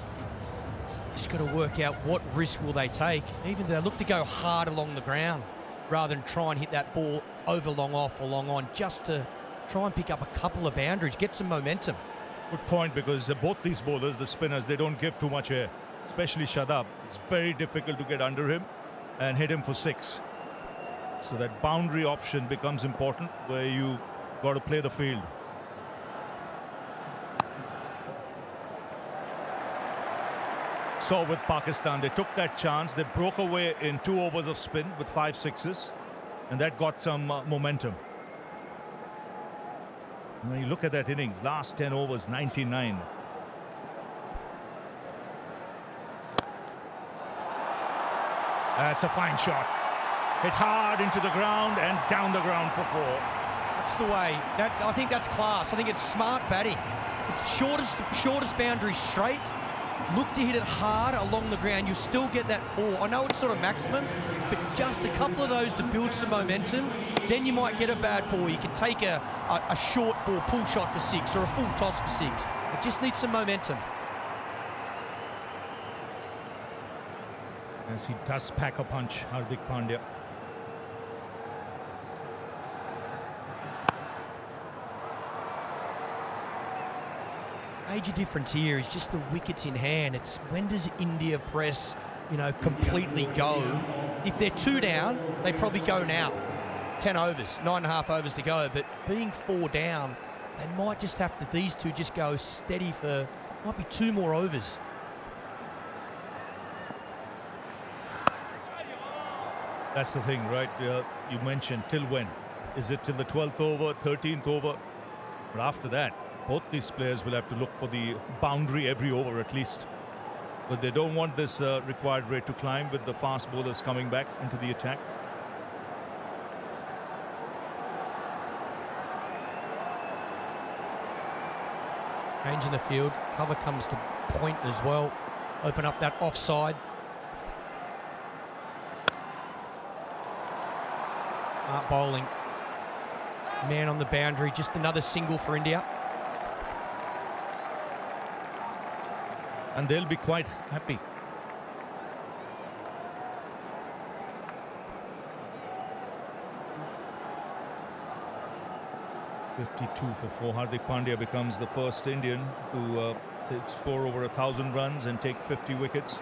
just got to work out what risk will they take. Even they look to go hard along the ground rather than try and hit that ball over long off or long on, just to try and pick up a couple of boundaries, get some momentum. Good point, because both these bowlers, the spinners, they don't give too much air, especially Shadab. It's very difficult to get under him and hit him for 6. So that boundary option becomes important, where you got to play the field. So with Pakistan, they took that chance. They broke away in 2 overs of spin with 5 sixes, and that got some momentum. When you look at that innings, last 10 overs, 99. That's a fine shot. Hit hard into the ground and down the ground for 4. That's the way. I think that's class. I think it's smart batting. It's shortest boundary straight. Look to hit it hard along the ground. You still get that 4. I know it's sort of maximum, but just a couple of those to build some momentum. Then you might get a bad ball. You can take a short ball, pull shot for 6, or a full toss for 6. It just needs some momentum. As he does pack a punch, Hardik Pandya. Major difference here is just the wickets in hand. It's when does India press, completely go? If they're 2 down, they probably go now. 10 overs, 9.5 overs to go. But being 4 down, they might just have to, these two just go steady for, might be 2 more overs. That's the thing, right? You mentioned till when? Is it till the 12th over, 13th over? But after that, both these players will have to look for the boundary every over at least. But they don't want this required rate to climb with the fast bowlers coming back into the attack. Change in the field. Cover comes to point as well. Open up that offside. Smart bowling. Man on the boundary. Just another single for India. And they'll be quite happy. .52 for 4. Hardik Pandya becomes the first Indian to score over 1,000 runs and take 50 wickets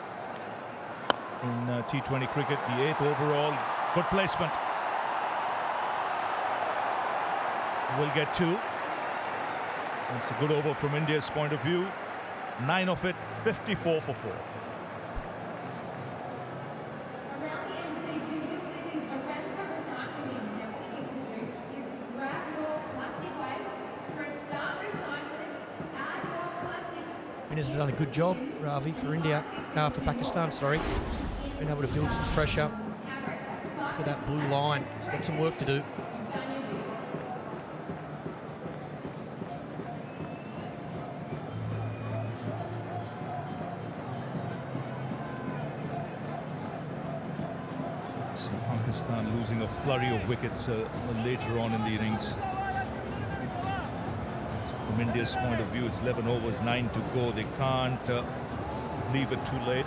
in T20 cricket. The 8th overall. Good placement. Will get 2. It's a good over from India's point of view. 9 of it, 54 for 4. Spinners have done a good job, Ravi, for India, for Pakistan, sorry. Been able to build some pressure. Look at that blue line. It's got some work to do. So Pakistan losing a flurry of wickets later on in the innings. So from India's point of view, it's 11 overs, 9 to go. They can't leave it too late.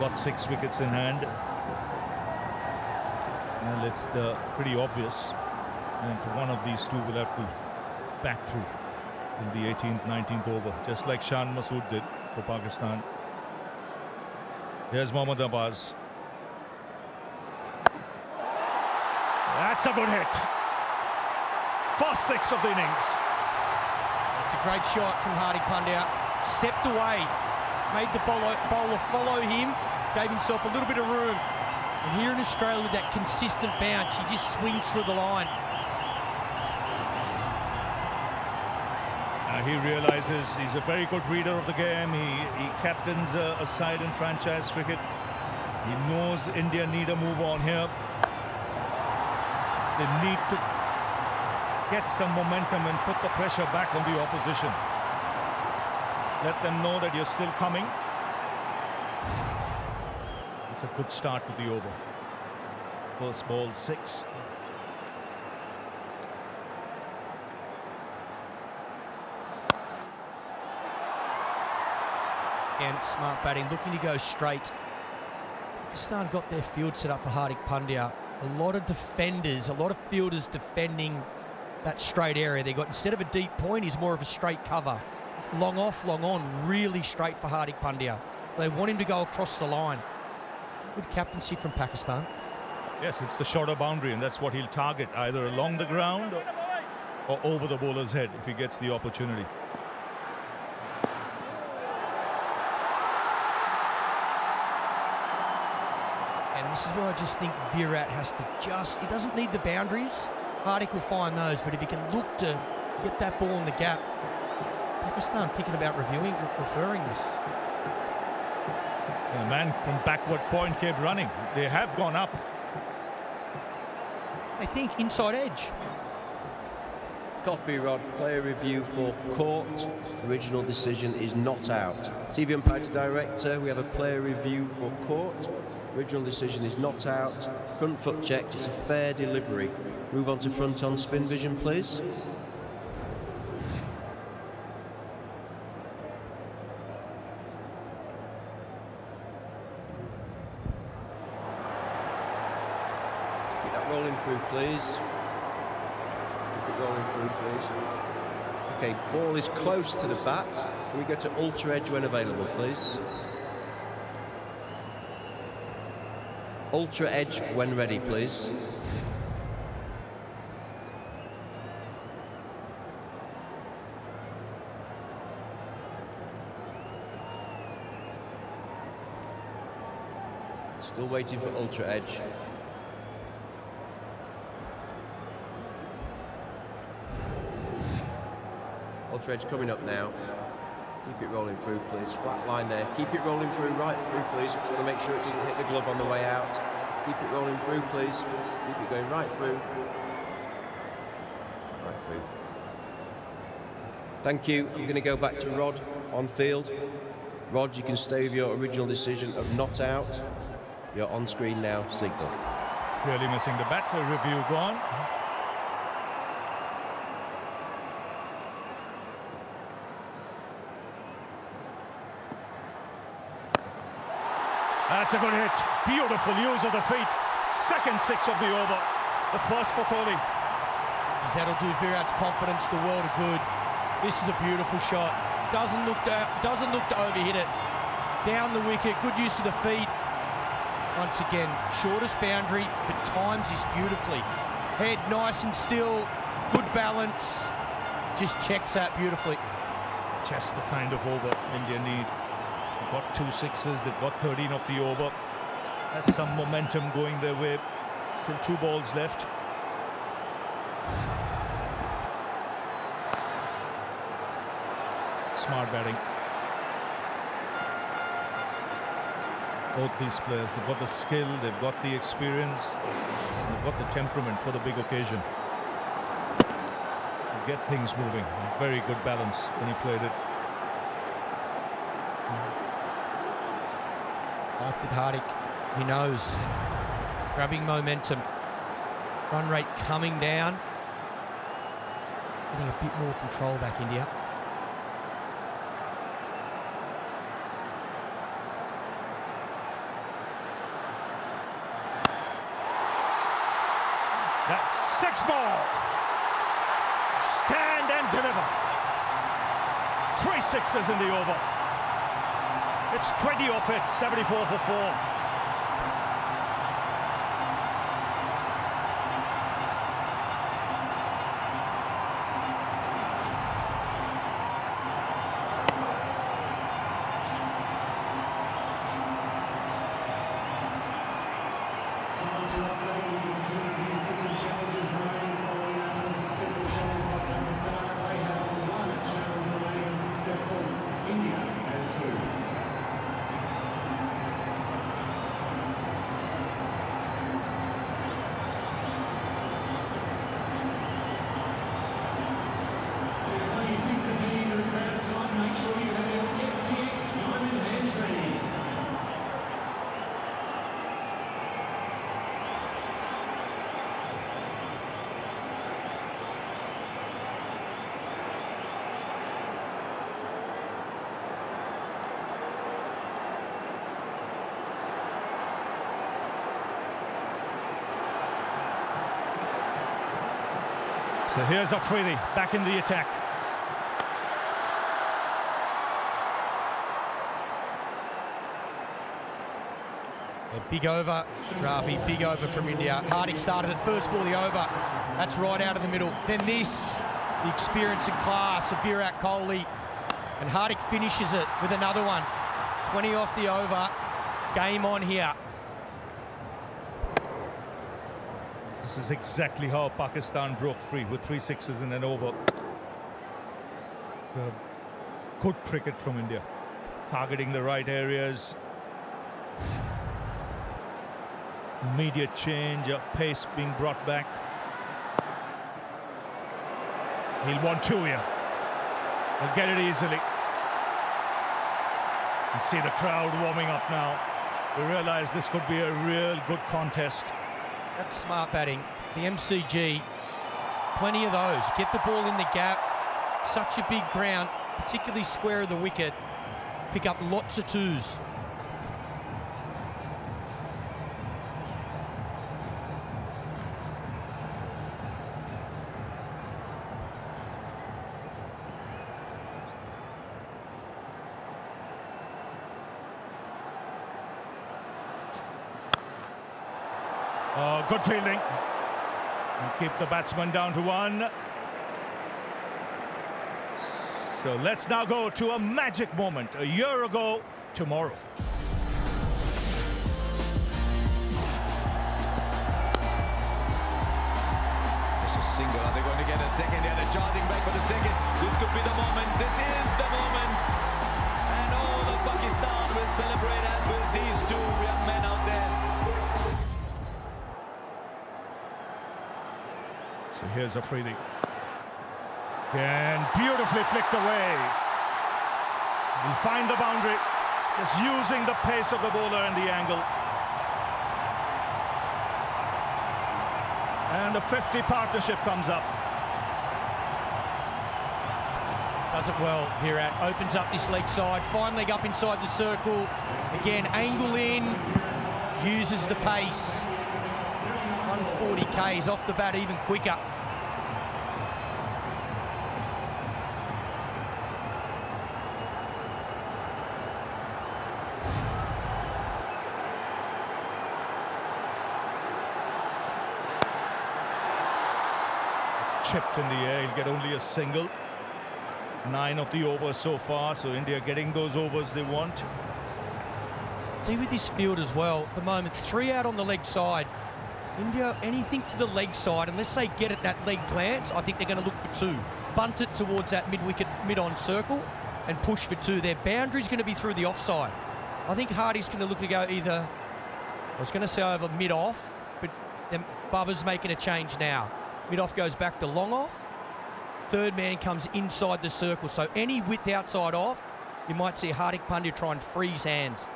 Got 6 wickets in hand. And it's pretty obvious. And one of these two will have to back through in the 18th, 19th over, just like Shan Masood did for Pakistan. Here's Mohammad Abbas. That's a good hit. First 6 of the innings. It's a great shot from Hardik Pandya. Stepped away, made the bowler follow him, gave himself a little bit of room. And here in Australia, with that consistent bounce, he just swings through the line. He realizes he's a very good reader of the game. He captains a side in franchise cricket. He knows India need a move on here. They need to get some momentum and put the pressure back on the opposition. Let them know that you're still coming. It's a good start to the over. First ball 6. And smart batting, looking to go straight. Pakistan got their field set up for Hardik Pandya. A lot of defenders, a lot of fielders defending that straight area. They got, instead of a deep point, he's more of a straight cover. Long off, long on, really straight for Hardik Pandya. So they want him to go across the line. Good captaincy from Pakistan. Yes, it's the shorter boundary, and that's what he'll target, either along the ground or over the bowler's head if he gets the opportunity. And this is where I just think Virat has to he doesn't need the boundaries. Hardik will find those, but if he can look to get that ball in the gap, Pakistan thinking about referring this. The man from backward point kept running. They have gone up. I think inside edge. Copy, Rod. Player review for court. Original decision is not out. TV umpire to director. We have a player review for court. Original decision is not out. Front foot checked. It's a fair delivery. Move on to front on spin vision, please. Keep that rolling through, please. Rolling through, please. Okay, ball is close to the bat. Can we go to ultra edge when available, please? Ultra edge when ready, please. Still waiting for ultra edge. Ultra edge coming up now. Keep it rolling through, please. Flat line there. Keep it rolling through, right through, please. Just want to make sure it doesn't hit the glove on the way out. Keep it rolling through, please. Keep it going right through. Right through. Thank you. I'm going to go back to Rod on field. Rod, you can stay with your original decision of not out. You're on screen now. Signal. Really missing the bat. Review gone. That's a good hit. Beautiful use of the feet. Second six of the over. The first for Kohli. That'll do Virat's confidence the world of good. This is a beautiful shot. Doesn't look to overhit it. Down the wicket. Good use of the feet. Once again, shortest boundary, but times this beautifully. Head nice and still. Good balance. Just checks that beautifully. Just the kind of over India need. They've got 2 sixes, they've got 13 of the over. That's some momentum going their way. Still 2 balls left. Smart batting. Both these players, they've got the skill, they've got the experience, they've got the temperament for the big occasion. They get things moving. Very good balance when he played it. Like with Hardik, he knows. Grabbing momentum. Run rate coming down. Getting a bit more control back, India. That's 6 ball. Stand and deliver. 3 sixes in the over. It's 20 off it, 74 for 4. So here's Afridi back in the attack. A big over, Rafi, big over from India. Hardik started at first ball, the over. That's right out of the middle. Then this, the experience and class of Virat Kohli. And Hardik finishes it with another one. 20 off the over. Game on here. This is exactly how Pakistan broke free with 3 sixes in an over. Good cricket from India. Targeting the right areas. Immediate change, pace being brought back. He'll want two here. He'll get it easily. And see the crowd warming up now. We realise this could be a real good contest. That's smart batting. The MCG, plenty of those. Get the ball in the gap. Such a big ground, particularly square of the wicket. Pick up lots of twos. Oh, good fielding. And keep the batsman down to one. So let's now go to a magic moment. A year ago tomorrow. Just a single. Are they going to get a second here? They're charging back for the second. This could be the moment. This is the moment. And all of Pakistan will celebrate as with these two young men out there. So here's Afridi. And beautifully flicked away. He'll find the boundary, just using the pace of the bowler and the angle. And the 50 partnership comes up. Does it well, Virat. Opens up this leg side, fine leg up inside the circle. Again, angle in, uses the pace. 140 Ks off the bat even quicker. Chipped in the air, he'll get only a single. 9 of the overs so far, so India getting those overs they want. See with this field as well, at the moment, 3 out on the leg side. India, anything to the leg side, unless they get at that leg glance, I think they're going to look for 2. Bunt it towards that mid-wicket, mid-on circle and push for 2. Their boundary's going to be through the offside. I think Hardy's going to look to go either, I was going to say over mid-off, but then Bubba's making a change now. Mid-off goes back to long off. Third man comes inside the circle. So any width outside off, you might see Hardik Pandya try and freeze hands.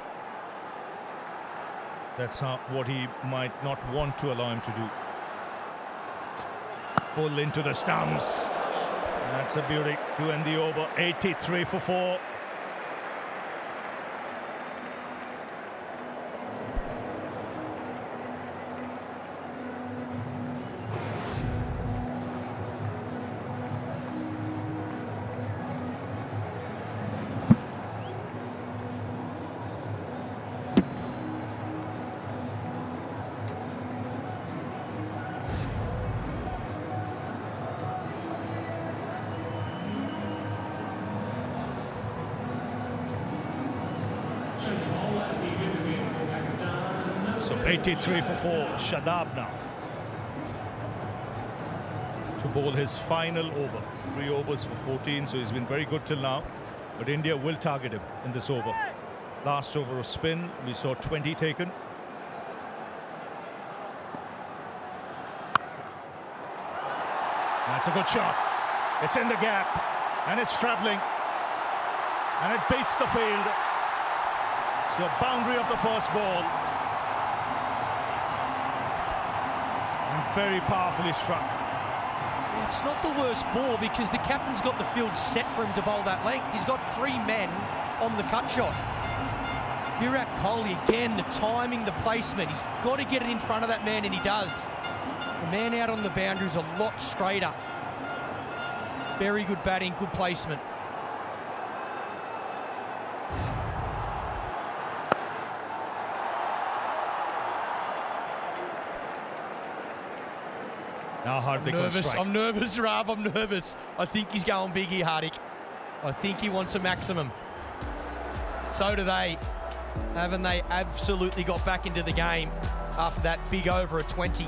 That's what he might not want to allow him to do. Pull into the stumps. That's a beauty to end the over. 83 for 4. So 83 for 4, Shadab now to bowl his final over. 3 overs for 14, so he's been very good till now. But India will target him in this over. Last over of spin, we saw 20 taken. That's a good shot. It's in the gap, and it's travelling, and it beats the field. It's a boundary of the first ball. Very powerfully struck. Yeah, it's not the worst ball because the captain's got the field set for him to bowl that length. He's got 3 men on the cut shot. Virat Kohli, again, the timing, the placement. He's got to get it in front of that man, and he does. The man out on the boundary is a lot straighter. Very good batting, good placement. Now Hardik I'm nervous, Rav. I'm nervous. I think he's going big here, Hardik. I think he wants a maximum. So do they. Haven't they absolutely got back into the game after that big over at 20?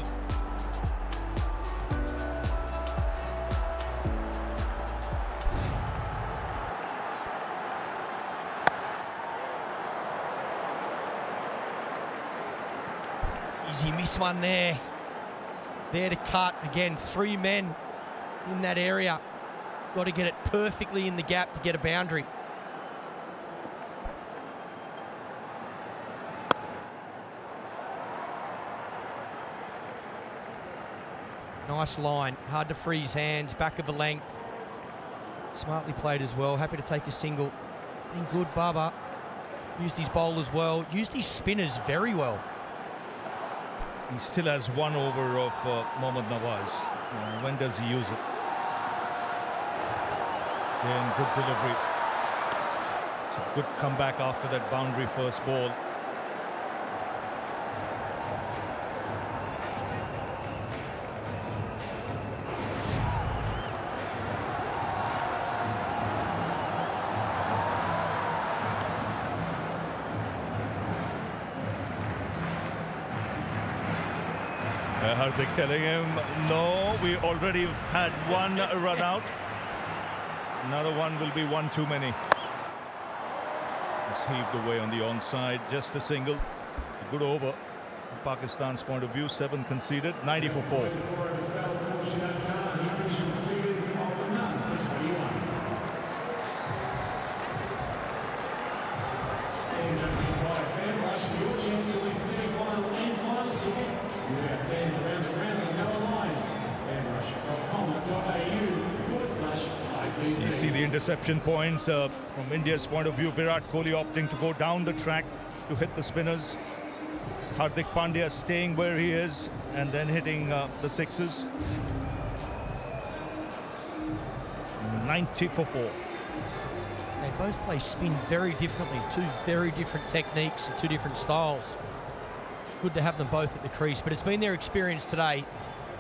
Easy miss one there. There to cut. Again, 3 men in that area. Got to get it perfectly in the gap to get a boundary. Nice line. Hard to freeze hands. Back of the length. Smartly played as well. Happy to take a single. Been good, Baba. Used his bowlers well. Used his spinners very well. He still has 1 over of Mohammad Nawaz. When does he use it? Again, good delivery. It's a good comeback after that boundary first ball. Hardik telling him, no, we already had 1 run out. Another one will be 1 too many. It's heaved away on the onside, just a single. A good over from Pakistan's point of view. 7 conceded, 90 for 4. You see the interception points from India's point of view. Virat Kohli opting to go down the track to hit the spinners. Hardik Pandya staying where he is and then hitting the sixes. 90 for 4. They both play spin very differently. 2 very different techniques and 2 different styles. Good to have them both at the crease, but it's been their experience today.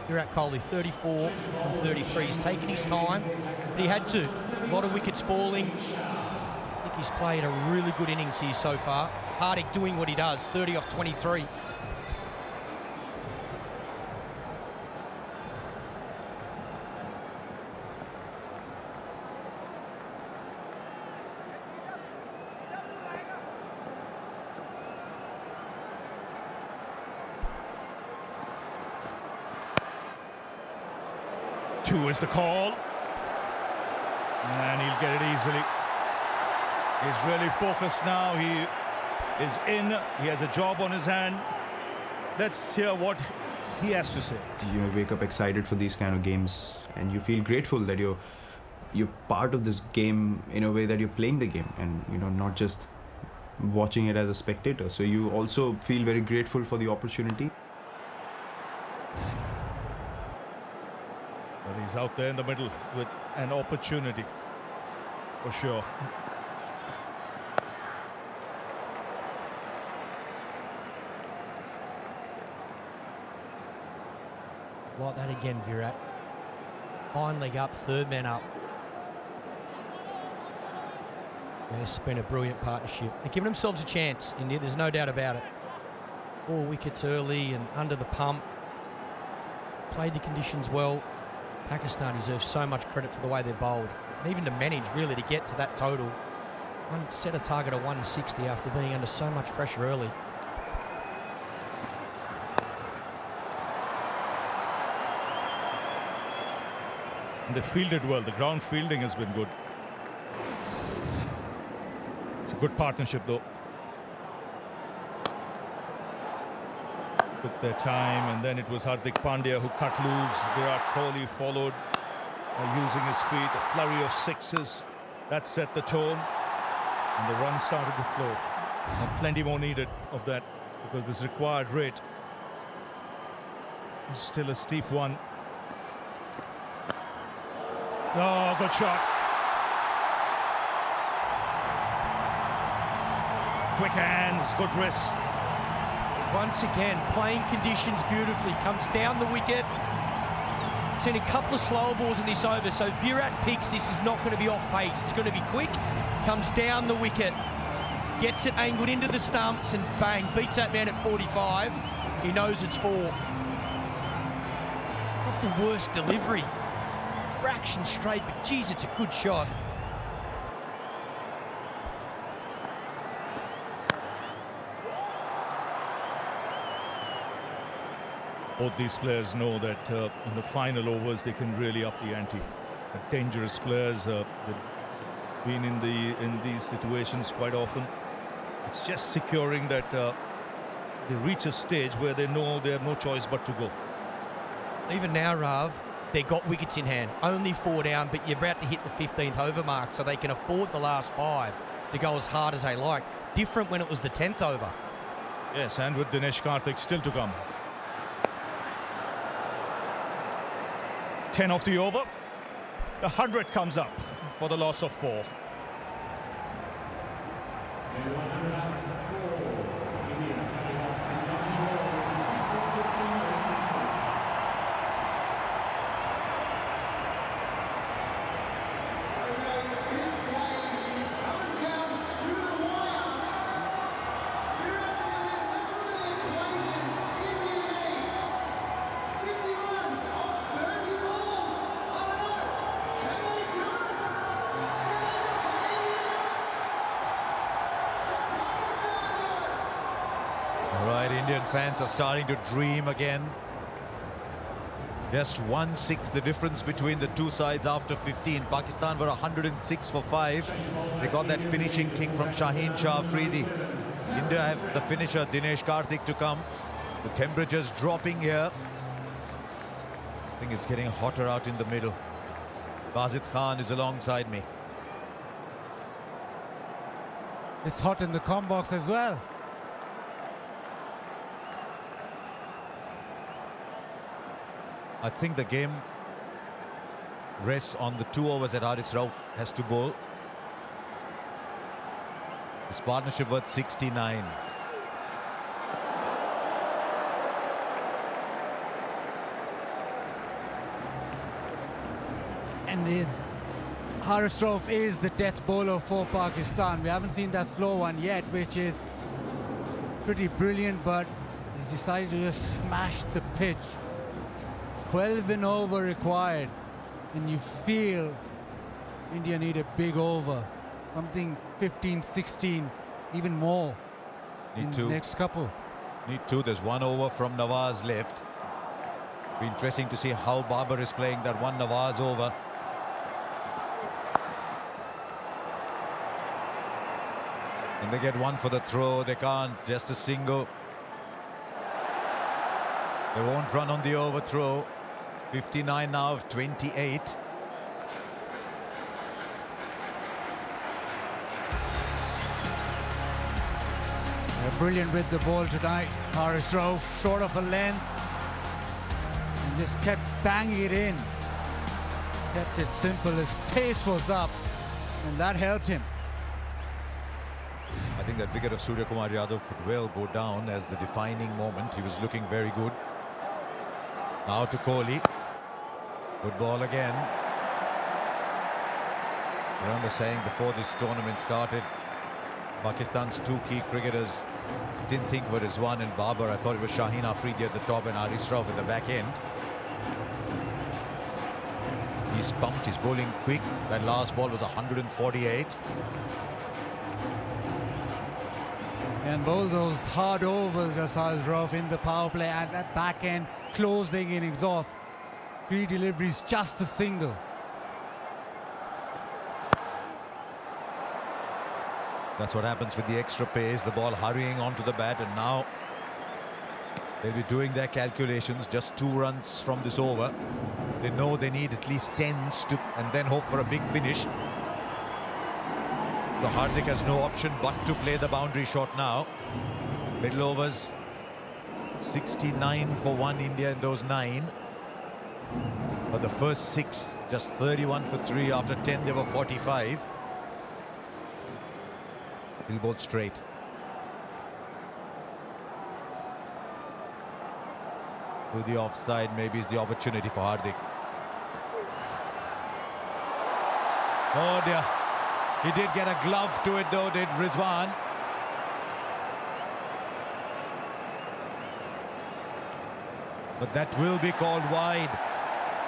Virat Kohli, 34 from 33. He's taken his time, but he had to. A lot of wickets falling. I think he's played a really good innings here so far. Hardik doing what he does, 30 off 23. Two is the call. And he'll get it easily. He's really focused now. He is in. He has a job on his hand. Let's hear what he has to say. You wake up excited for these kind of games, and you feel grateful that you're part of this game in a way that you're playing the game, and not just watching it as a spectator. So you also feel very grateful for the opportunity. Well, he's out there in the middle with an opportunity, for sure. Like that again, Virat. Hind leg up, third man up. It's been a brilliant partnership. They're giving themselves a chance, India, there's no doubt about it. 4 wickets early and under the pump. Played the conditions well. Pakistan deserves so much credit for the way they've bowled. And even to manage, really, to get to that total. Set a target of 160 after being under so much pressure early. And they fielded well. The ground fielding has been good. It's a good partnership, though. Took their time, and then it was Hardik Pandya who cut loose. Virat Kohli followed using his feet. A flurry of sixes. That set the tone. And the runs started to flow. And plenty more needed of that, because this required rate is still a steep one. Oh, good shot. Quick hands, good wrist. Once again, playing conditions beautifully. Comes down the wicket. Seen a couple of slower balls in this over, so Virat picks this is not going to be off pace. It's going to be quick. Comes down the wicket. Gets it angled into the stumps and bang, beats that man at 45. He knows it's 4. Not the worst delivery. Fraction straight, but geez, it's a good shot. Both these players know that in the final overs they can really up the ante. Dangerous players. They've been in these situations quite often. It's just securing that they reach a stage where they know they have no choice but to go. Even now, Rav, they've got wickets in hand. Only 4 down, but you're about to hit the 15th over mark, so they can afford the last 5 to go as hard as they like. Different when it was the 10th over. Yes, and with Dinesh Karthik still to come. 10 off the over. The 100 comes up for the loss of 4. Indian fans are starting to dream again. Just 1-6 the difference between the two sides after 15. Pakistan were 106 for 5. They got that finishing kick from Shaheen Shah Afridi. India have the finisher Dinesh Karthik to come. The temperature's dropping here. I think it's getting hotter out in the middle. Bazid Khan is alongside me. It's hot in the comm box as well. I think the game rests on the 2 overs that Haris Rauf has to bowl. His partnership worth 69. And Haris Rauf is the death bowler for Pakistan. We haven't seen that slow one yet, which is pretty brilliant, but he's decided to just smash the pitch. 12 and over required, and you feel India need a big over, something 15, 16, even more in the next couple. Need 2. There's 1 over from Nawaz left. Be interesting to see how Babar is playing that 1 Nawaz over. And they get 1 for the throw. They can't, just a single. They won't run on the overthrow. 59 now of 28. They're brilliant with the ball tonight. Haris Rauf short of a length and just kept banging it in. Kept it simple. His pace was up and that helped him. I think that wicket of Surya Kumar Yadav could well go down as the defining moment. He was looking very good. Now to Kohli. Good ball again. I remember saying before this tournament started, Pakistan's 2 key cricketers didn't think were Rizwan and Babar. I thought it was Shaheen Afridi at the top and Haris Rauf at the back end. He's pumped, he's bowling quick. That last ball was 148. And both those hard overs as Haris Rauf in the power play at that back end, closing innings off. 3 deliveries, just a single. That's what happens with the extra pace, the ball hurrying onto the bat, and now they'll be doing their calculations. Just 2 runs from this over. They know they need at least 10s to, and then hope for a big finish. So Hardik has no option but to play the boundary shot now. Middle overs, 69 for 1 India in those 9. But the first 6, just 31 for 3. After 10, they were 45. He'll bowl straight. To the offside, maybe is the opportunity for Hardik. Oh dear. He did get a glove to it though, did Rizwan. But that will be called wide.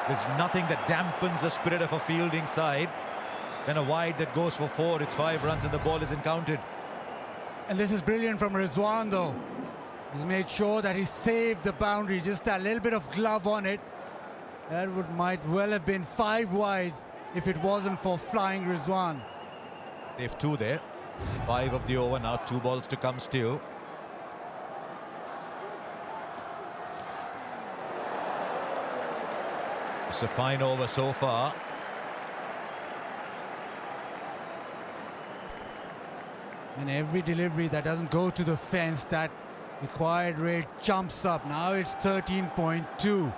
There's nothing that dampens the spirit of a fielding side than a wide that goes for 4. It's 5 runs and the ball isn't counted. And this is brilliant from Rizwan though. He's made sure that he saved the boundary, just a little bit of glove on it. That might well have been 5 wides if it wasn't for flying Rizwan. They've 2 there. 5 of the over now, 2 balls to come still. It's a fine over so far. And every delivery that doesn't go to the fence, that required rate jumps up. Now it's 13.2.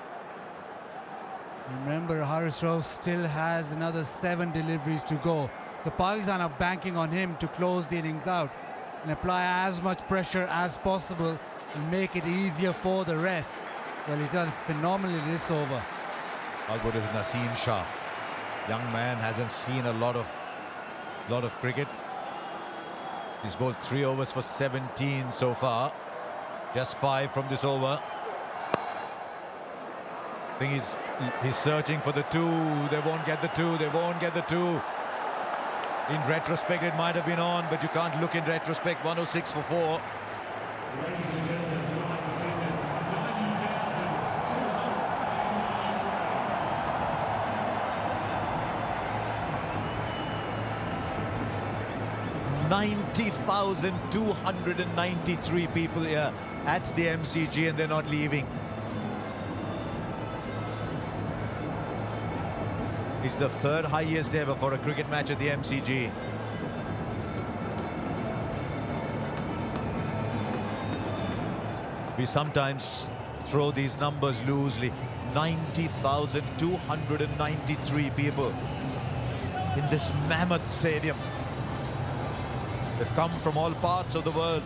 Remember, Haris Rauf still has another 7 deliveries to go. So Pakistan are banking on him to close the innings out and apply as much pressure as possible and make it easier for the rest. Well, he's done phenomenally this over. How good is Naseem Shah? Young man hasn't seen a lot of cricket. He's bowled 3 overs for 17 so far. Just 5 from this over. I think he's searching for the 2. They won't get the 2. They won't get the 2. In retrospect, it might have been on, but you can't look in retrospect. 106 for 4. $90,293 people here at the MCG, and they're not leaving. It's the 3rd highest ever for a cricket match at the MCG. We sometimes throw these numbers loosely. 90,293 people in this mammoth stadium. They've come from all parts of the world.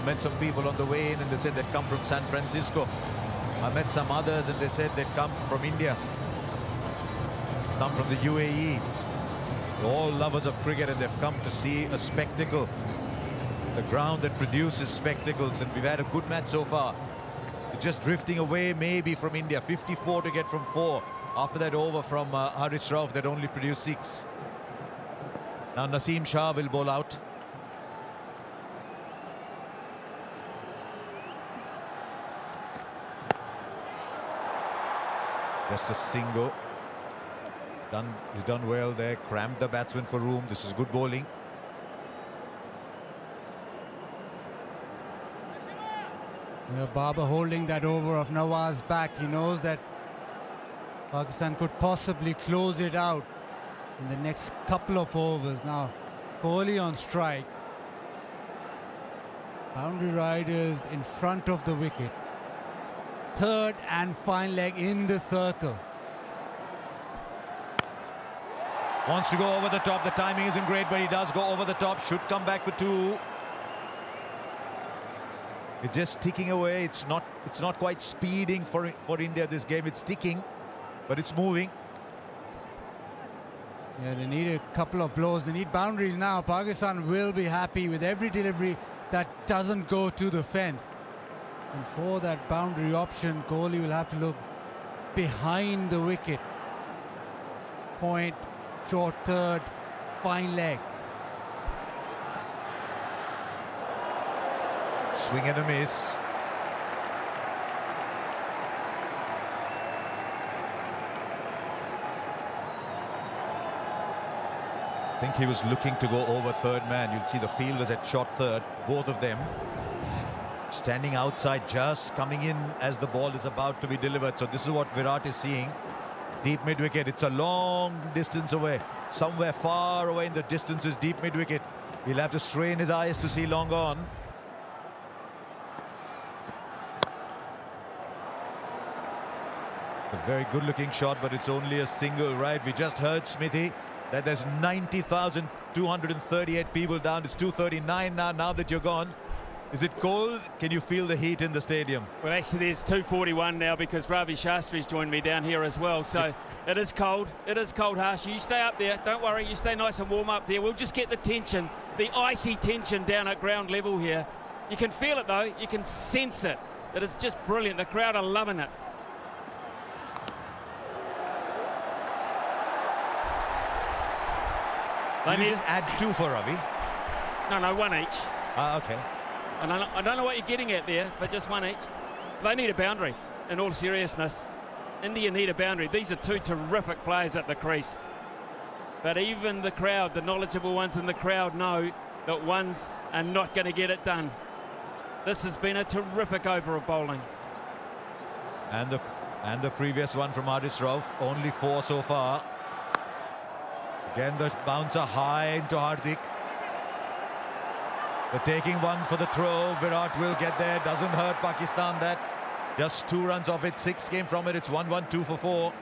Met some people on the way in and they said they'd come from San Francisco. I met some others and they said they'd come from India, come from the UAE. They're all lovers of cricket and they've come to see a spectacle. The ground that produces spectacles, and we've had a good match so far. They're just drifting away maybe from India. 54 to get from 4. After that over from Haris Rauf that only produced 6. Now Naseem Shah will bowl out. Just a single. He's done well there. Cramped the batsman for room. This is good bowling. Babar holding that over of Nawaz back. He knows that Pakistan could possibly close it out in the next couple of overs. Now Kohli on strike. Boundary riders in front of the wicket. 3rd and fine leg in the circle. Wants to go over the top. The timing isn't great, but he does go over the top. Should come back for 2. It's just ticking away. It's not quite speeding for India this game. It's ticking, but it's moving. Yeah, they need a couple of blows. They need boundaries now. Pakistan will be happy with every delivery that doesn't go to the fence. And for that boundary option, Kohli will have to look behind the wicket. Point, short 3rd, fine leg. Swing and a miss. I think he was looking to go over 3rd man. You'll see the fielders at short 3rd, both of them. Standing outside, just coming in as the ball is about to be delivered. So this is what Virat is seeing. Deep mid-wicket. It's a long distance away. Somewhere far away in the distance is deep mid-wicket. He'll have to strain his eyes to see long on. A very good-looking shot, but it's only a single, right? We just heard, Smithy, that there's 90,238 people down. It's 239 now that you're gone. Is it cold? Can you feel the heat in the stadium? Well, actually, there's 241 now because Ravi Shastri's joined me down here as well. So it is cold. It is cold, Harsh. You stay up there. Don't worry. You stay nice and warm up there. We'll just get the tension, the icy tension down at ground level here. You can feel it, though. You can sense it. It is just brilliant. The crowd are loving it. Did you just add 2 for Ravi? No, 1 each. Okay. And I don't know what you're getting at there, but just one each. They need a boundary, in all seriousness. India need a boundary. These are two terrific players at the crease. But even the crowd, the knowledgeable ones in the crowd, know that ones are not going to get it done. This has been a terrific over of bowling. And the previous one from Haris Rauf, only 4 so far. Again, the bouncer high into Hardik. They're taking one for the throw. Virat will get there. Doesn't hurt Pakistan that. Just 2 runs off it. 6 came from it. It's 1-1, 2 for 4.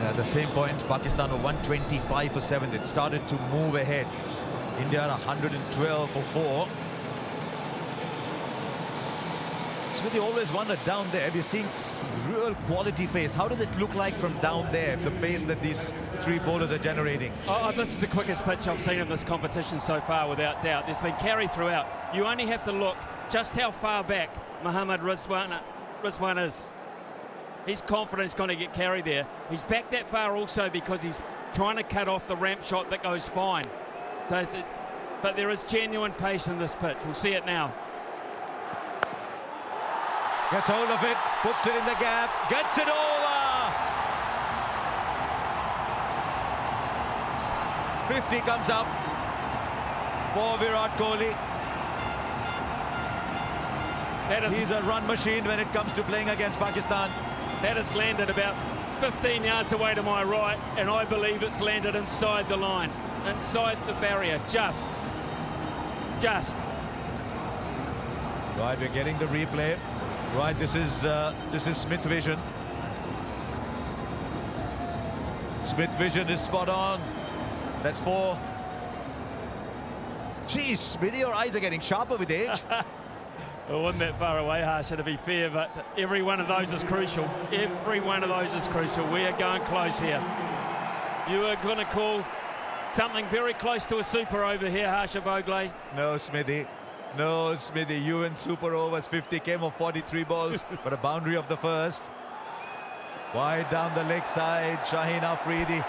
At the same point, Pakistan were 125 for 7. It started to move ahead. India are 112 for 4. Smithy always wondered down there. We're seeing real quality pace. How does it look like from down there, the pace that these 3 bowlers are generating? Oh, this is the quickest pitch I've seen in this competition so far, without doubt. There's been carry throughout. You only have to look just how far back Mohammad Rizwan is. His confidence going to get carried there. He's back that far also because he's trying to cut off the ramp shot that goes fine. So but there is genuine pace in this pitch. We'll see it now. Gets hold of it, puts it in the gap, gets it over! 50 comes up for Virat Kohli. He's a run machine when it comes to playing against Pakistan. That has landed about 15 yards away to my right, and I believe it's landed inside the line, inside the barrier, just. Right, we're getting the replay. Right, this is Smith Vision. Smith Vision is spot on. That's 4. Geez, Smithy, your eyes are getting sharper with age. It wasn't that far away, Harsha, to be fair, but every one of those is crucial. Every one of those is crucial. We are going close here. You are going to call something very close to a super over here, Harsha Bhogle. No, Smithy. No, Smithy. You and super overs 50 came off 43 balls, but a boundary of the first. Wide down the leg side, Shaheen Afridi.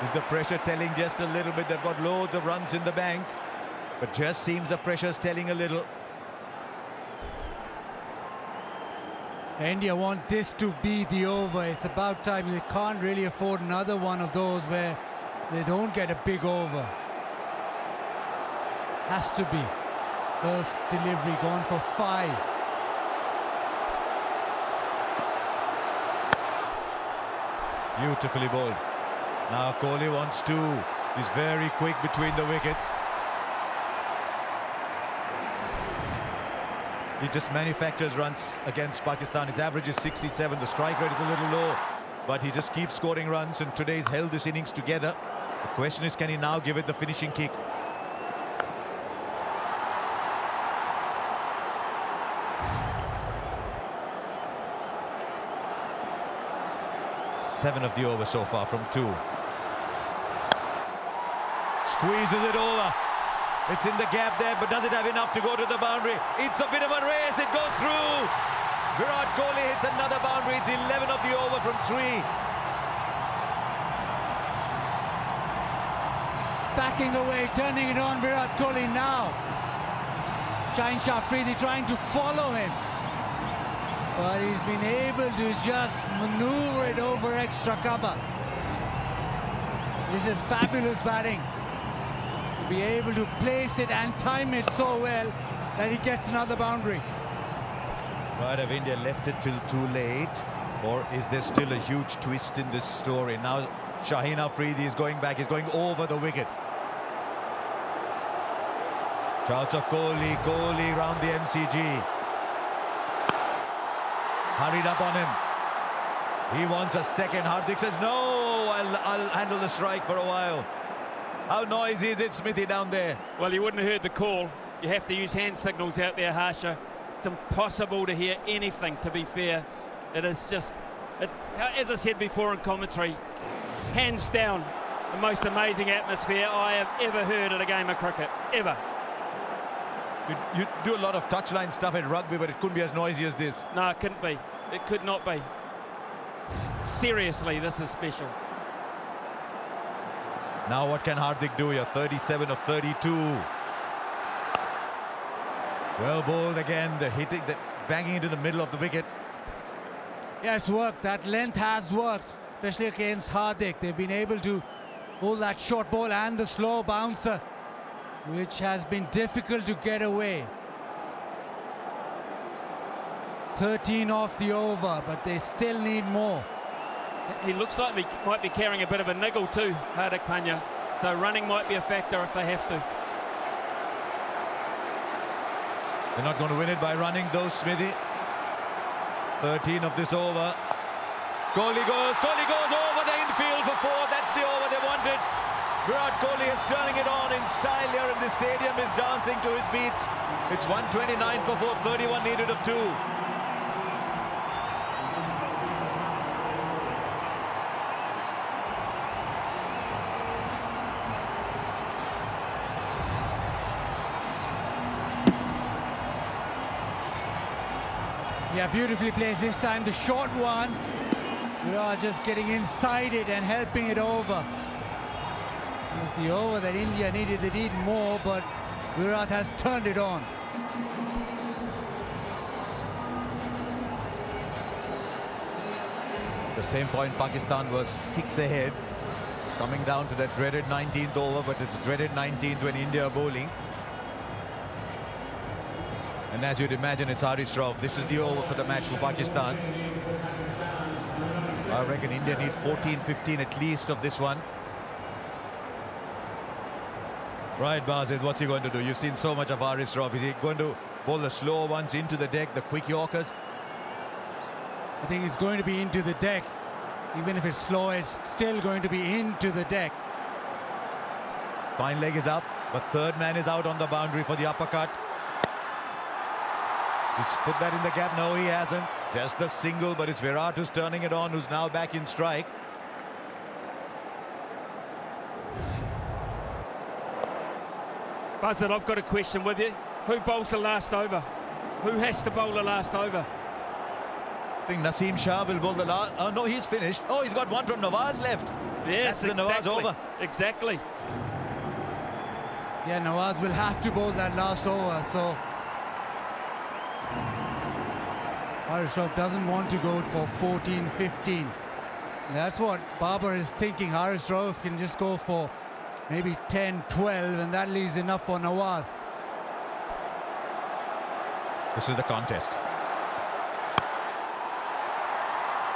Is the pressure telling just a little bit? They've got loads of runs in the bank, but just seems the pressure's telling a little. India want this to be the over. It's about time. They can't really afford another one of those where they don't get a big over. Has to be. First delivery gone for 5. Beautifully bowled. Now Kohli wants 2. He's very quick between the wickets. He just manufactures runs against Pakistan. His average is 67. The strike rate is a little low, but he just keeps scoring runs, and today's held this innings together. The question is, can he now give it the finishing kick? Seven of the over so far from 2. Squeezes it over. It's in the gap there, but does it have enough to go to the boundary? It's a bit of a race. It goes through. Virat Kohli hits another boundary. It's 11 of the over from 3. Backing away, turning it on Virat Kohli now. Shaheen Afridi trying to follow him, but he's been able to just maneuver it over extra cover. This is fabulous batting. To be able to place it and time it so well that he gets another boundary. Right, have India left it till too late, or is there still a huge twist in this story? Now Shaheen Afridi is going back. He's going over the wicket. Shouts of Kohli round the MCG. Hurried up on him. He wants a second. Hardik says, no, I'll handle the strike for a while. How noisy is it, Smithy, down there? Well, you wouldn't have heard the call. You have to use hand signals out there, Harsha. It's impossible to hear anything, to be fair. It is just, as I said before in commentary, hands down, the most amazing atmosphere I have ever heard at a game of cricket, ever. You do a lot of touchline stuff in rugby, but it couldn't be as noisy as this. No, it couldn't be. It could not be. Seriously, this is special. Now what can Hardik do here? 37 of 32. Well bowled again, the hitting, the banging into the middle of the wicket. Yeah, it's worked. That length has worked, especially against Hardik. They've been able to hold that short ball and the slow bouncer, which has been difficult to get away. 13 off the over, but they still need more. He looks like he might be carrying a bit of a niggle too, Hardik Pandya. So running might be a factor if they have to. They're not going to win it by running though, Smithy. 13 of this over. Kohli goes over the infield for 4. That's the over they wanted. Virat Kohli is turning it on in style here, and the stadium is dancing to his beats. It's 129 for 4, 31 needed of 2. Yeah, beautifully placed this time. The short one, just getting inside it and helping it over. It was the over that India needed. They need more, but Virat has turned it on. The same point, Pakistan was 6 ahead. It's coming down to that dreaded 19th over, but it's dreaded 19th when India are bowling. And as you'd imagine, it's Haris Rauf. This is the over for the match for Pakistan. I reckon India need 14, 15 at least of this one. Right, Bazid, what's he going to do? You've seen so much of Haris Rauf. Is he going to bowl the slower ones into the deck, the quick Yorkers? I think it's going to be into the deck. Even if it's slow, it's still going to be into the deck. Fine leg is up, but third man is out on the boundary for the uppercut. He's put that in the gap. No, he hasn't. Just the single, but it's Virat who's turning it on, who's now back in strike. Buzzard, I've got a question with you. Who bowls the last over? Who has to bowl the last over? I think Naseem Shah will bowl the last. Oh, no, he's finished. Oh, he's got one from Nawaz left. Yes, that's the Nawaz over. Exactly. Yeah, Nawaz will have to bowl that last over, so Haris Rauf doesn't want to go for 14, 15. That's what Babar is thinking. Haris Rauf can just go for maybe 10, 12, and that leaves enough for Nawaz. This is the contest.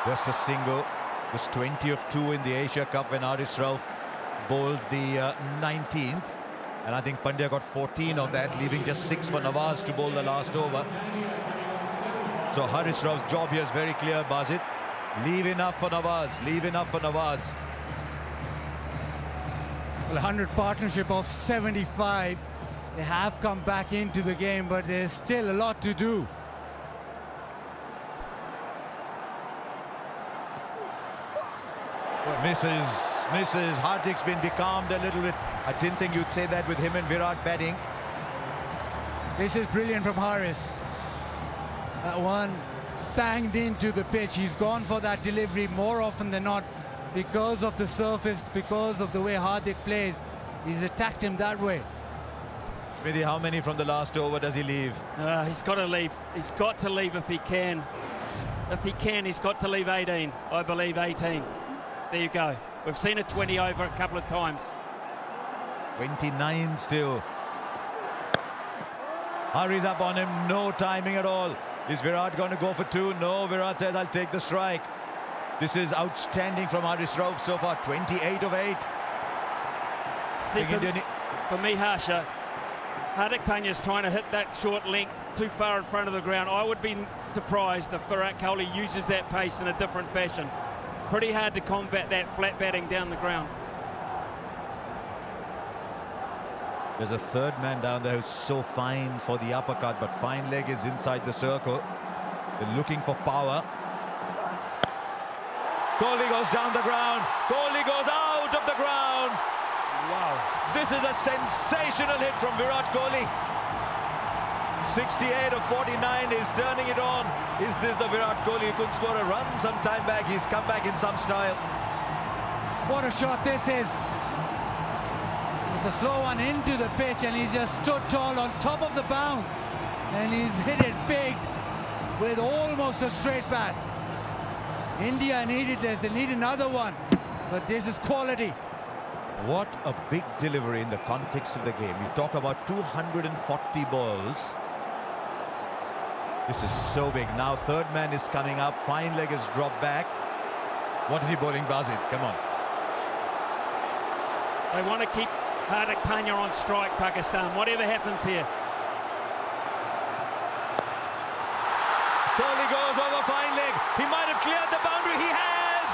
Just a single. It was 20 of 2 in the Asia Cup when Haris Rauf bowled the 19th. And I think Pandya got 14 of that, leaving just 6 for Nawaz to bowl the last over. So Haris Rauf's job here is very clear, Bazid. Leave enough for Nawaz. Leave enough for Nawaz. Well, 100 partnership of 75. They have come back into the game, but there's still a lot to do. Misses. Hardik's been becalmed a little bit. I didn't think you'd say that with him and Virat batting. This is brilliant from Haris. That one banged into the pitch. He's gone for that delivery more often than not because of the surface, because of the way Hardik plays. He's attacked him that way. Smithy, how many from the last over does he leave? He's got to leave. He's got to leave if he can. If he can, he's got to leave 18. I believe 18. There you go. We've seen a 20 over a couple of times. 29 still. Hurries up on him. No timing at all. Is Virat going to go for 2? No, Virat says, I'll take the strike. This is outstanding from Haris Rauf so far. 28 of 8. For me, Harsha, Hardik Pandya's trying to hit that short length too far in front of the ground. I would be surprised if Virat Kohli uses that pace in a different fashion. Pretty hard to combat that flat batting down the ground. There's a third man down there who's so fine for the uppercut, but fine leg is inside the circle. They're looking for power. Kohli goes down the ground. Kohli goes out of the ground. Wow. This is a sensational hit from Virat Kohli. 68 of 49 is turning it on. Is this the Virat Kohli who could score a run some time back? He's come back in some style. What a shot this is. It's a slow one into the pitch, and he's just stood tall on top of the bounce. And he's hit it big with almost a straight bat. India needed this. They need another one. But this is quality. What a big delivery in the context of the game. You talk about 240 balls. This is so big. Now third man is coming up. Fine leg is dropped back. What is he bowling, Basit? Come on. They want to keep Hardik Pandya on strike, Pakistan, whatever happens here. Kohli goes over fine leg. He might have cleared the boundary. He has.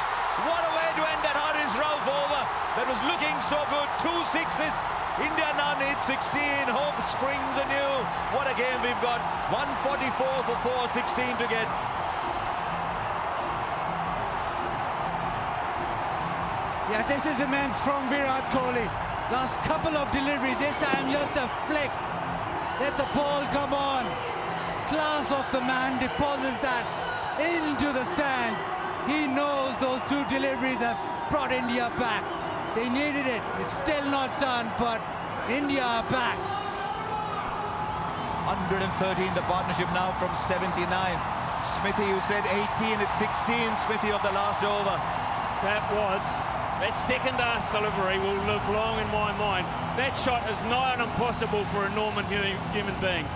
What a way to end that Haris Rauf over. That was looking so good. 2 sixes. India now needs 16. Hope springs anew. What a game we've got. 144 for 416 to get. Yeah, this is immense from Virat Kohli. Last couple of deliveries, this time just a flick. Let the ball come on. Class of the man, deposits that into the stands. He knows those 2 deliveries have brought India back. They needed it. It's still not done, but India are back. 113, the partnership now from 79. Smithy, you said 18, it's 16, Smithy, of the last over. That second ass delivery will live long in my mind. That shot is nigh on impossible for a normal human being.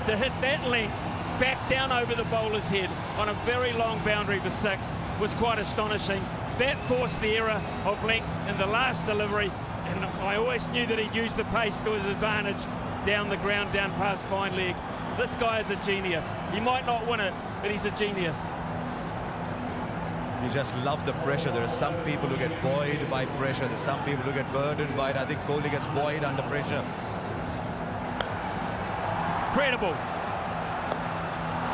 To hit that length back down over the bowler's head on a very long boundary for 6 was quite astonishing. That forced the error of length in the last delivery, and I always knew that he'd use the pace to his advantage down the ground, down past fine leg. This guy is a genius. He might not win it, but he's a genius. He just loves the pressure. There are some people who get buoyed by pressure. There's some people who get burdened by it. I think Kohli gets buoyed under pressure. Incredible.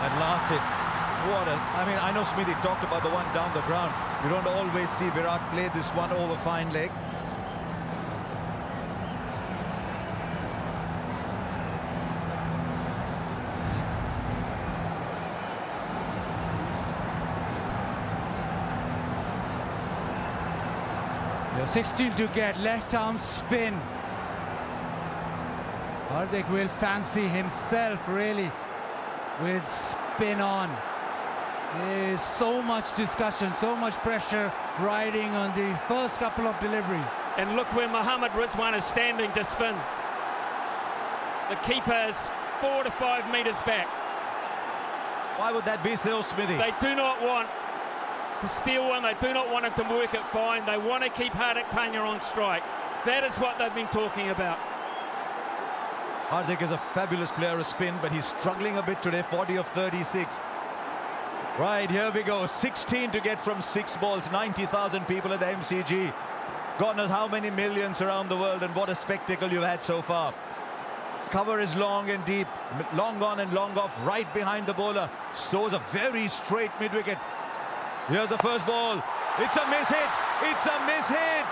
That last hit. What a... I mean, I know Smithy talked about the one down the ground. You don't always see Virat play this one over fine leg. They're 16 to get, left arm spin. Hardik will fancy himself really with spin on. There is so much discussion, so much pressure riding on these first couple of deliveries. And look where Mohammad Rizwan is standing to spin. The keeper is 4 to 5 metres back. Why would that be so, Smithy? They do not want to steal one. They do not want him to work it fine. They want to keep Hardik Pandya on strike. That is what they've been talking about. Hardik is a fabulous player of spin, but he's struggling a bit today. 40 of 36. Right, here we go. 16 to get from 6 balls. 90,000 people at the MCG. God knows how many millions around the world, and what a spectacle you've had so far. Cover is long and deep, long on and long off, right behind the bowler. Sows a very straight mid-wicket. Here's the first ball. It's a miss hit. It's a miss hit.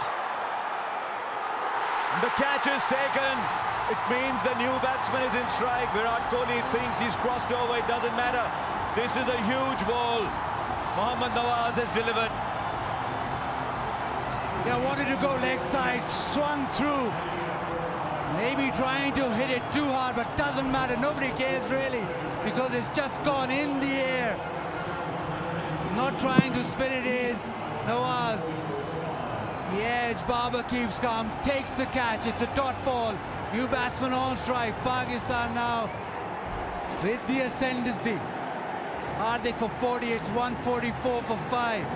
The catch is taken. It means the new batsman is in strike. Virat Kohli thinks he's crossed over. It doesn't matter. This is a huge ball. Mohammad Nawaz has delivered. Yeah, wanted to go leg side, swung through. Maybe trying to hit it too hard, but doesn't matter. Nobody cares really, because it's just gone in the air. Not trying to spin it is Nawaz. The edge, Babar keeps calm, takes the catch. It's a dot ball. New batsman on strike. Pakistan now with the ascendancy. Hardik for 40, it's 144 for 5.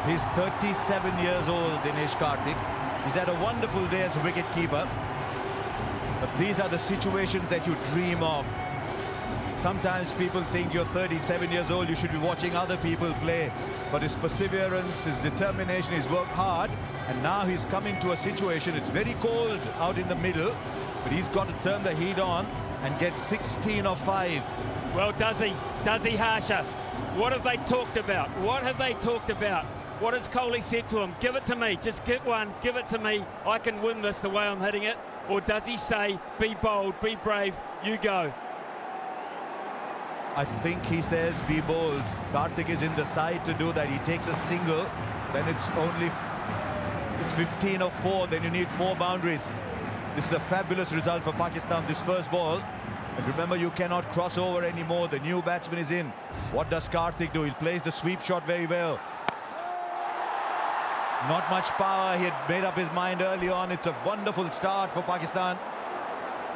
He's 37 years old, Dinesh Karthik. He's had a wonderful day as a wicket-keeper. But these are the situations that you dream of. Sometimes people think you're 37 years old, you should be watching other people play. But his perseverance, his determination, he's worked hard. And now he's coming to a situation, it's very cold out in the middle, but he's got to turn the heat on and get 16 or 5. Well, does he? Does he, Harsha? What have they talked about? What have they talked about? What has Kohli said to him? Give it to me. Just get one. Give it to me. I can win this the way I'm hitting it. Or does he say, be bold, be brave, you go? I think he says, be bold. Karthik is in the side to do that. He takes a single, then it's 15 or 4, then you need 4 boundaries. This is a fabulous result for Pakistan, this first ball. And remember, you cannot cross over anymore. The new batsman is in. What does Karthik do? He plays the sweep shot very well. Not much power. He had made up his mind early on. It's a wonderful start for Pakistan.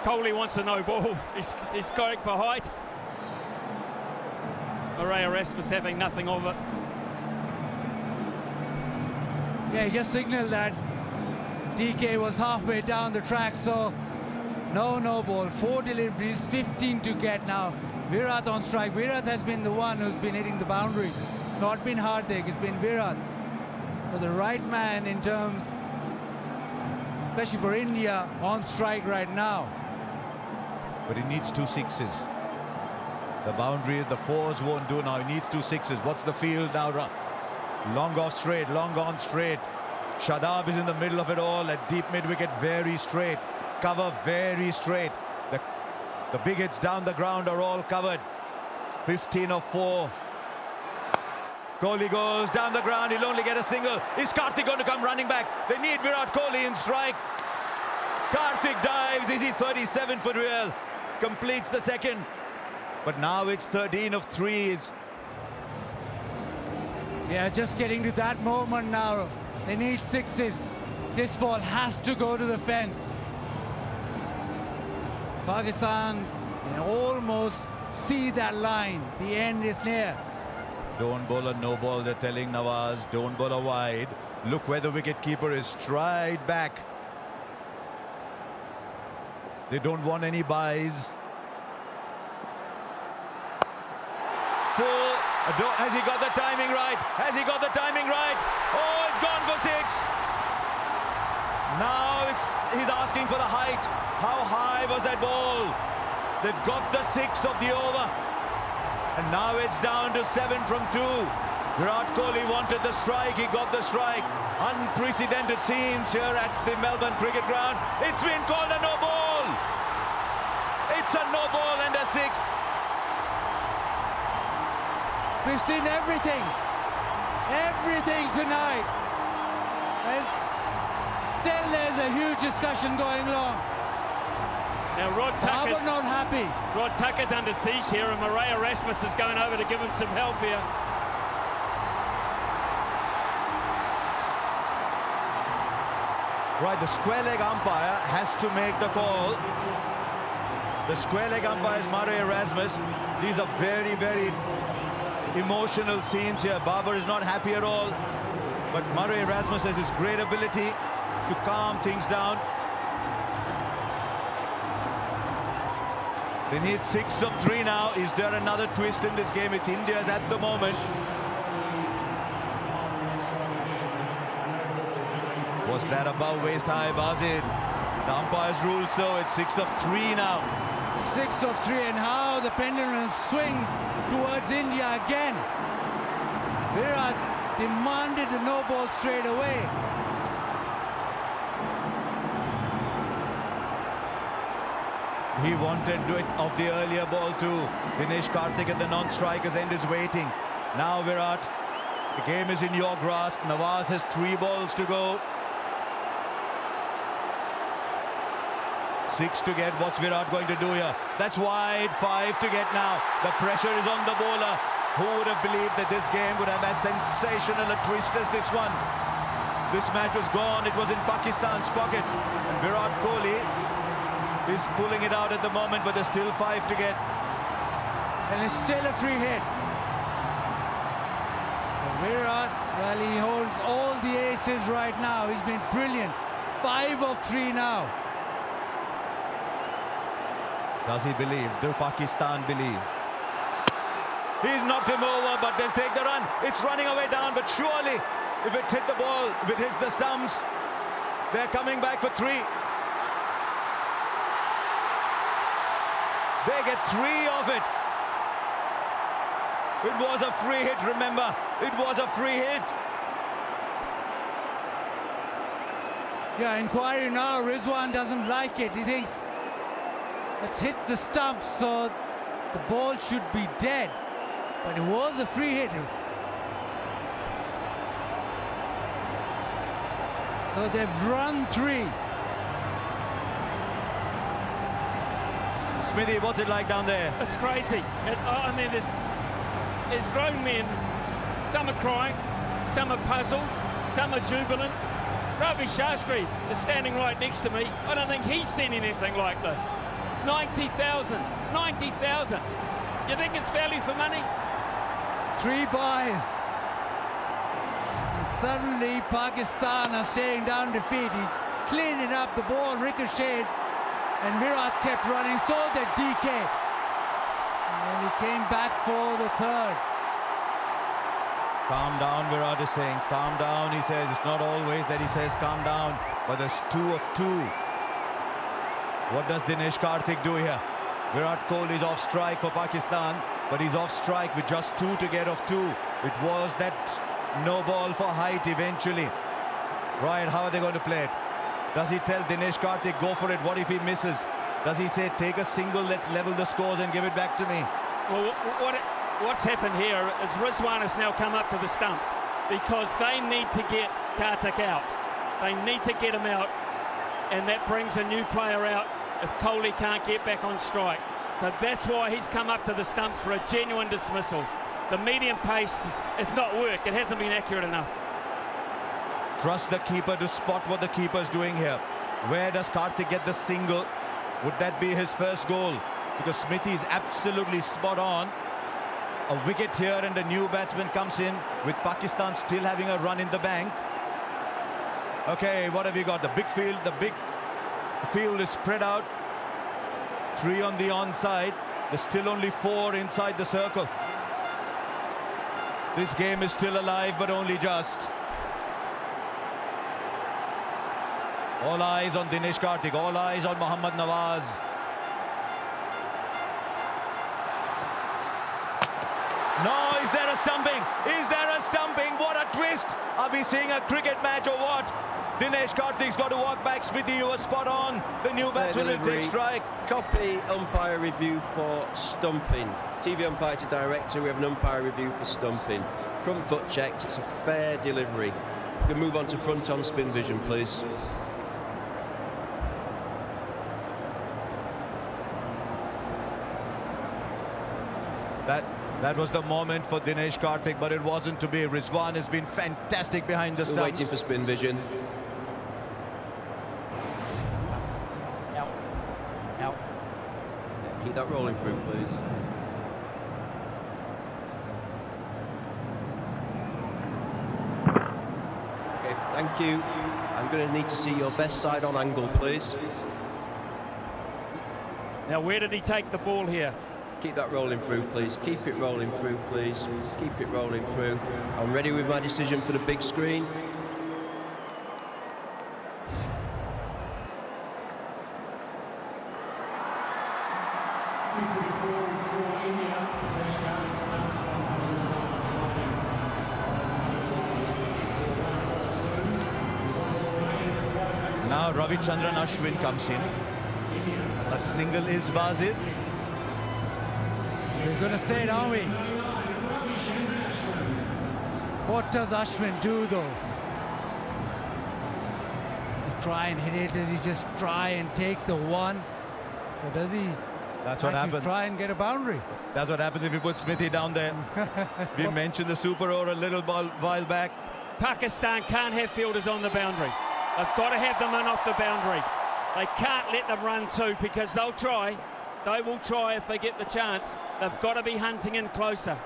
Kohli wants a no ball. He's going for height. Murray Erasmus having nothing of it. Yeah, he just signaled that DK was halfway down the track, so no ball. 4 deliveries, 15 to get now. Virat on strike. Virat has been the one who's been hitting the boundaries. Not been Hardik, it's been Virat. So the right man in terms, especially for India, on strike right now. But he needs 2 sixes. The boundary, the 4s won't do now. He needs 2 sixes. What's the field now? Long off straight, long on straight. Shadab is in the middle of it all at deep mid-wicket, very straight. Cover very straight. The big hits down the ground are all covered. 15 or 4. Kohli goes down the ground, he'll only get a single. Is Karthik going to come running back? They need Virat Kohli in strike. Karthik dives, is he 37 for real? Completes the second. But now it's 13 of 3. Yeah, just getting to that moment now. They need 6s. This ball has to go to the fence. Pakistan can almost see that line. The end is near. Don't bowl a no ball, they're telling Nawaz. Don't bowl a wide. Look where the wicketkeeper is, straight back. They don't want any buys. Full. Has he got the timing right? Has he got the timing right? Oh, it's gone for 6. Now he's asking for the height. How high was that ball? They've got the 6 of the over. And now it's down to 7 from 2. Virat Kohli wanted the strike. He got the strike. Unprecedented scenes here at the Melbourne Cricket Ground. It's been called a no ball. It's a no ball and a 6. We've seen everything tonight, and still there's a huge discussion going on. Now Rod Tucker's not happy. Rod Tucker's under siege here, and Murray Erasmus is going over to give him some help here. Right, the square leg umpire has to make the call. The square leg umpire is Murray Erasmus. These are very, very emotional scenes here. Babar is not happy at all, but Murray Erasmus has his great ability to calm things down. They need 6 of 3 now. Is there another twist in this game? It's India's at the moment. Was that above waist high, Bazid? The umpires ruled so. It's 6 of 3 now. 6 of 3, and how the pendulum swings towards India again. Virat demanded the no ball straight away. He wanted it of the earlier ball too. Dinesh Karthik at the non-striker's end is waiting. Now Virat, the game is in your grasp. Nawaz has 3 balls to go. 6 to get. What's Virat going to do here? That's wide. 5 to get now. The pressure is on the bowler. Who would have believed that this game would have as sensational a twist as this one? This match was gone. It was in Pakistan's pocket. And Virat Kohli is pulling it out at the moment, but there's still 5 to get. And it's still a free hit. And Virat, well, he holds all the aces right now. He's been brilliant. 5 of 3 now. Does he believe? Do Pakistan believe? He's knocked him over, but they'll take the run. It's running away down, but surely, if it's hit the ball, if it hits the stumps, they're coming back for 3. They get 3 of it. It was a free hit, remember. It was a free hit. Yeah, inquiry now. Rizwan doesn't like it. He thinks it hits the stump, so the ball should be dead. But it was a free hit. So they've run 3. Smithy, what's it like down there? It's crazy. I mean, there's grown men. Some are crying, some are puzzled, some are jubilant. Ravi Shastri is standing right next to me. I don't think he's seen anything like this. 90,000, 90,000. You think it's value for money? 3 buys. And suddenly Pakistan are staring down defeat. He cleaned it up, the ball ricocheted, and Virat kept running, so did DK. And he came back for the 3rd. Calm down, Virat is saying. Calm down, he says. It's not always that he says calm down, but there's 2 of 2. What does Dinesh Karthik do here? Virat Kohli is off strike for Pakistan, but he's off strike with just 2 to get off 2. It was that no ball for height eventually. Right, how are they going to play it? Does he tell Dinesh Karthik, go for it? What if he misses? Does he say, take a single, let's level the scores and give it back to me? Well, what's happened here is Rizwan has now come up to the stumps because they need to get Karthik out. They need to get him out, and that brings a new player out if Kohli can't get back on strike. So that's why he's come up to the stumps for a genuine dismissal. The medium pace has not worked. It hasn't been accurate enough. Trust the keeper to spot what the keeper's doing here. Where does Karthik get the single? Would that be his first goal? Because Smithy is absolutely spot on. A wicket here and a new batsman comes in with Pakistan still having a run in the bank. Okay, what have you got? The big field, the big field is spread out. 3 on the onside. There's still only 4 inside the circle. This game is still alive, but only just. All eyes on Dinesh Karthik, all eyes on Mohammad Nawaz. No, is there a stumping? Is there a stumping? What a twist! Are we seeing a cricket match or what? Dinesh Karthik's got to walk back. Smithy, you were spot on. The new batsman will take strike. Copy umpire review for stumping. TV umpire to director, we have an umpire review for stumping. Front foot checked, it's a fair delivery. We can move on to front on spin vision, please. That was the moment for Dinesh Karthik, but it wasn't to be. Rizwan has been fantastic behind the stumps. Waiting for spin vision. Out. Yeah, keep that rolling through, please. Okay, thank you. I'm going to need to see your best side on angle, please. Now, where did he take the ball here? Keep that rolling through, please. Keep it rolling through, please. Keep it rolling through. I'm ready with my decision for the big screen. Now Ravichandran Ashwin comes in. A single is Bazir. He's going to say it, aren't we? What does Ashwin do, though? He try and hit it? Does he just try and take the one? Or does he That's what happens. Try and get a boundary? That's what happens if you put Smithy down there. We mentioned the super over a little while back. Pakistan can't have fielders on the boundary. They've got to have them in off the boundary. They can't let them run too, because they'll try. They will try if they get the chance. They've got to be hunting in closer.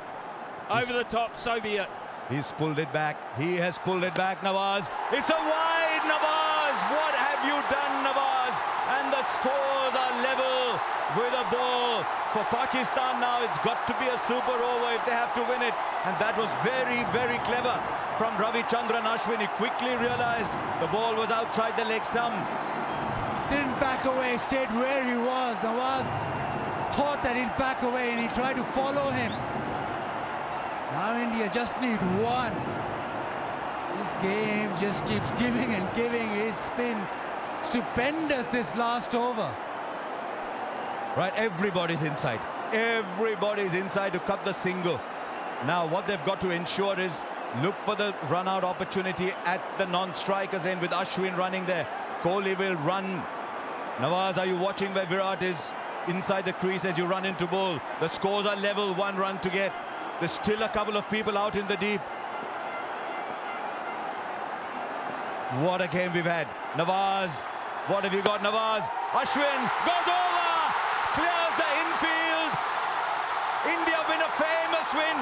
Over the top, so be it. He's pulled it back. He has pulled it back, Nawaz. It's a wide, Nawaz. What have you done, Nawaz? And the scores are level. with a ball. For Pakistan now, it's got to be a super over if they have to win it. And that was very, very clever from Ravichandran Ashwin. He quickly realized the ball was outside the leg stump. Didn't back away, stayed where he was. Nawaz thought that he'd back away and he tried to follow him. Now India just need one. This game just keeps giving and giving. It's been stupendous this last over. Right, everybody's inside. Everybody's inside to cut the single. Now what they've got to ensure is look for the run-out opportunity at the non-strikers end with Ashwin running there. Kohli will run. Nawaz, are you watching where Virat is inside the crease as you run into bowl? The scores are level, 1 run to get. There's still a couple of people out in the deep. What a game we've had. Nawaz, what have you got, Nawaz? Ashwin goes over, clears the infield. India win a famous win.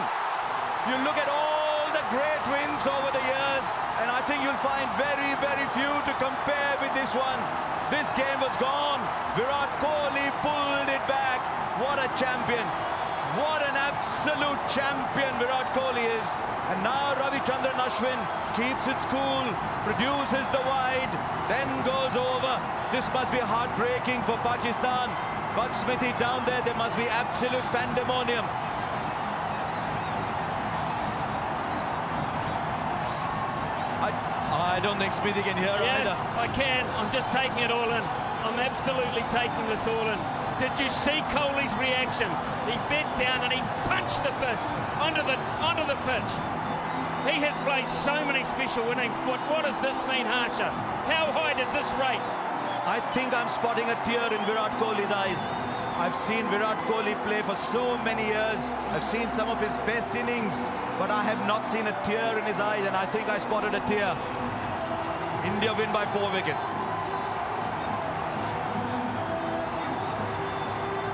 You look at all the great wins over the years, and I think you'll find very, very few to compare with this one. This game was gone. Virat Kohli pulled it back. What a champion. What an absolute champion Virat Kohli is. And now Ravichandran Ashwin keeps it cool, produces the wide, then goes over. This must be heartbreaking for Pakistan. But Smithy, down there must be absolute pandemonium. I don't think Smithy can hear either. Yes, I can. I'm just taking it all in. I'm absolutely taking this all in. Did you see Kohli's reaction? He bent down and he punched the fist onto the pitch. He has played so many special innings, but what does this mean, Harsha? How high does this rate? I think I'm spotting a tear in Virat Kohli's eyes. I've seen Virat Kohli play for so many years. I've seen some of his best innings, but I have not seen a tear in his eyes, and I think I spotted a tear. India win by 4 wickets.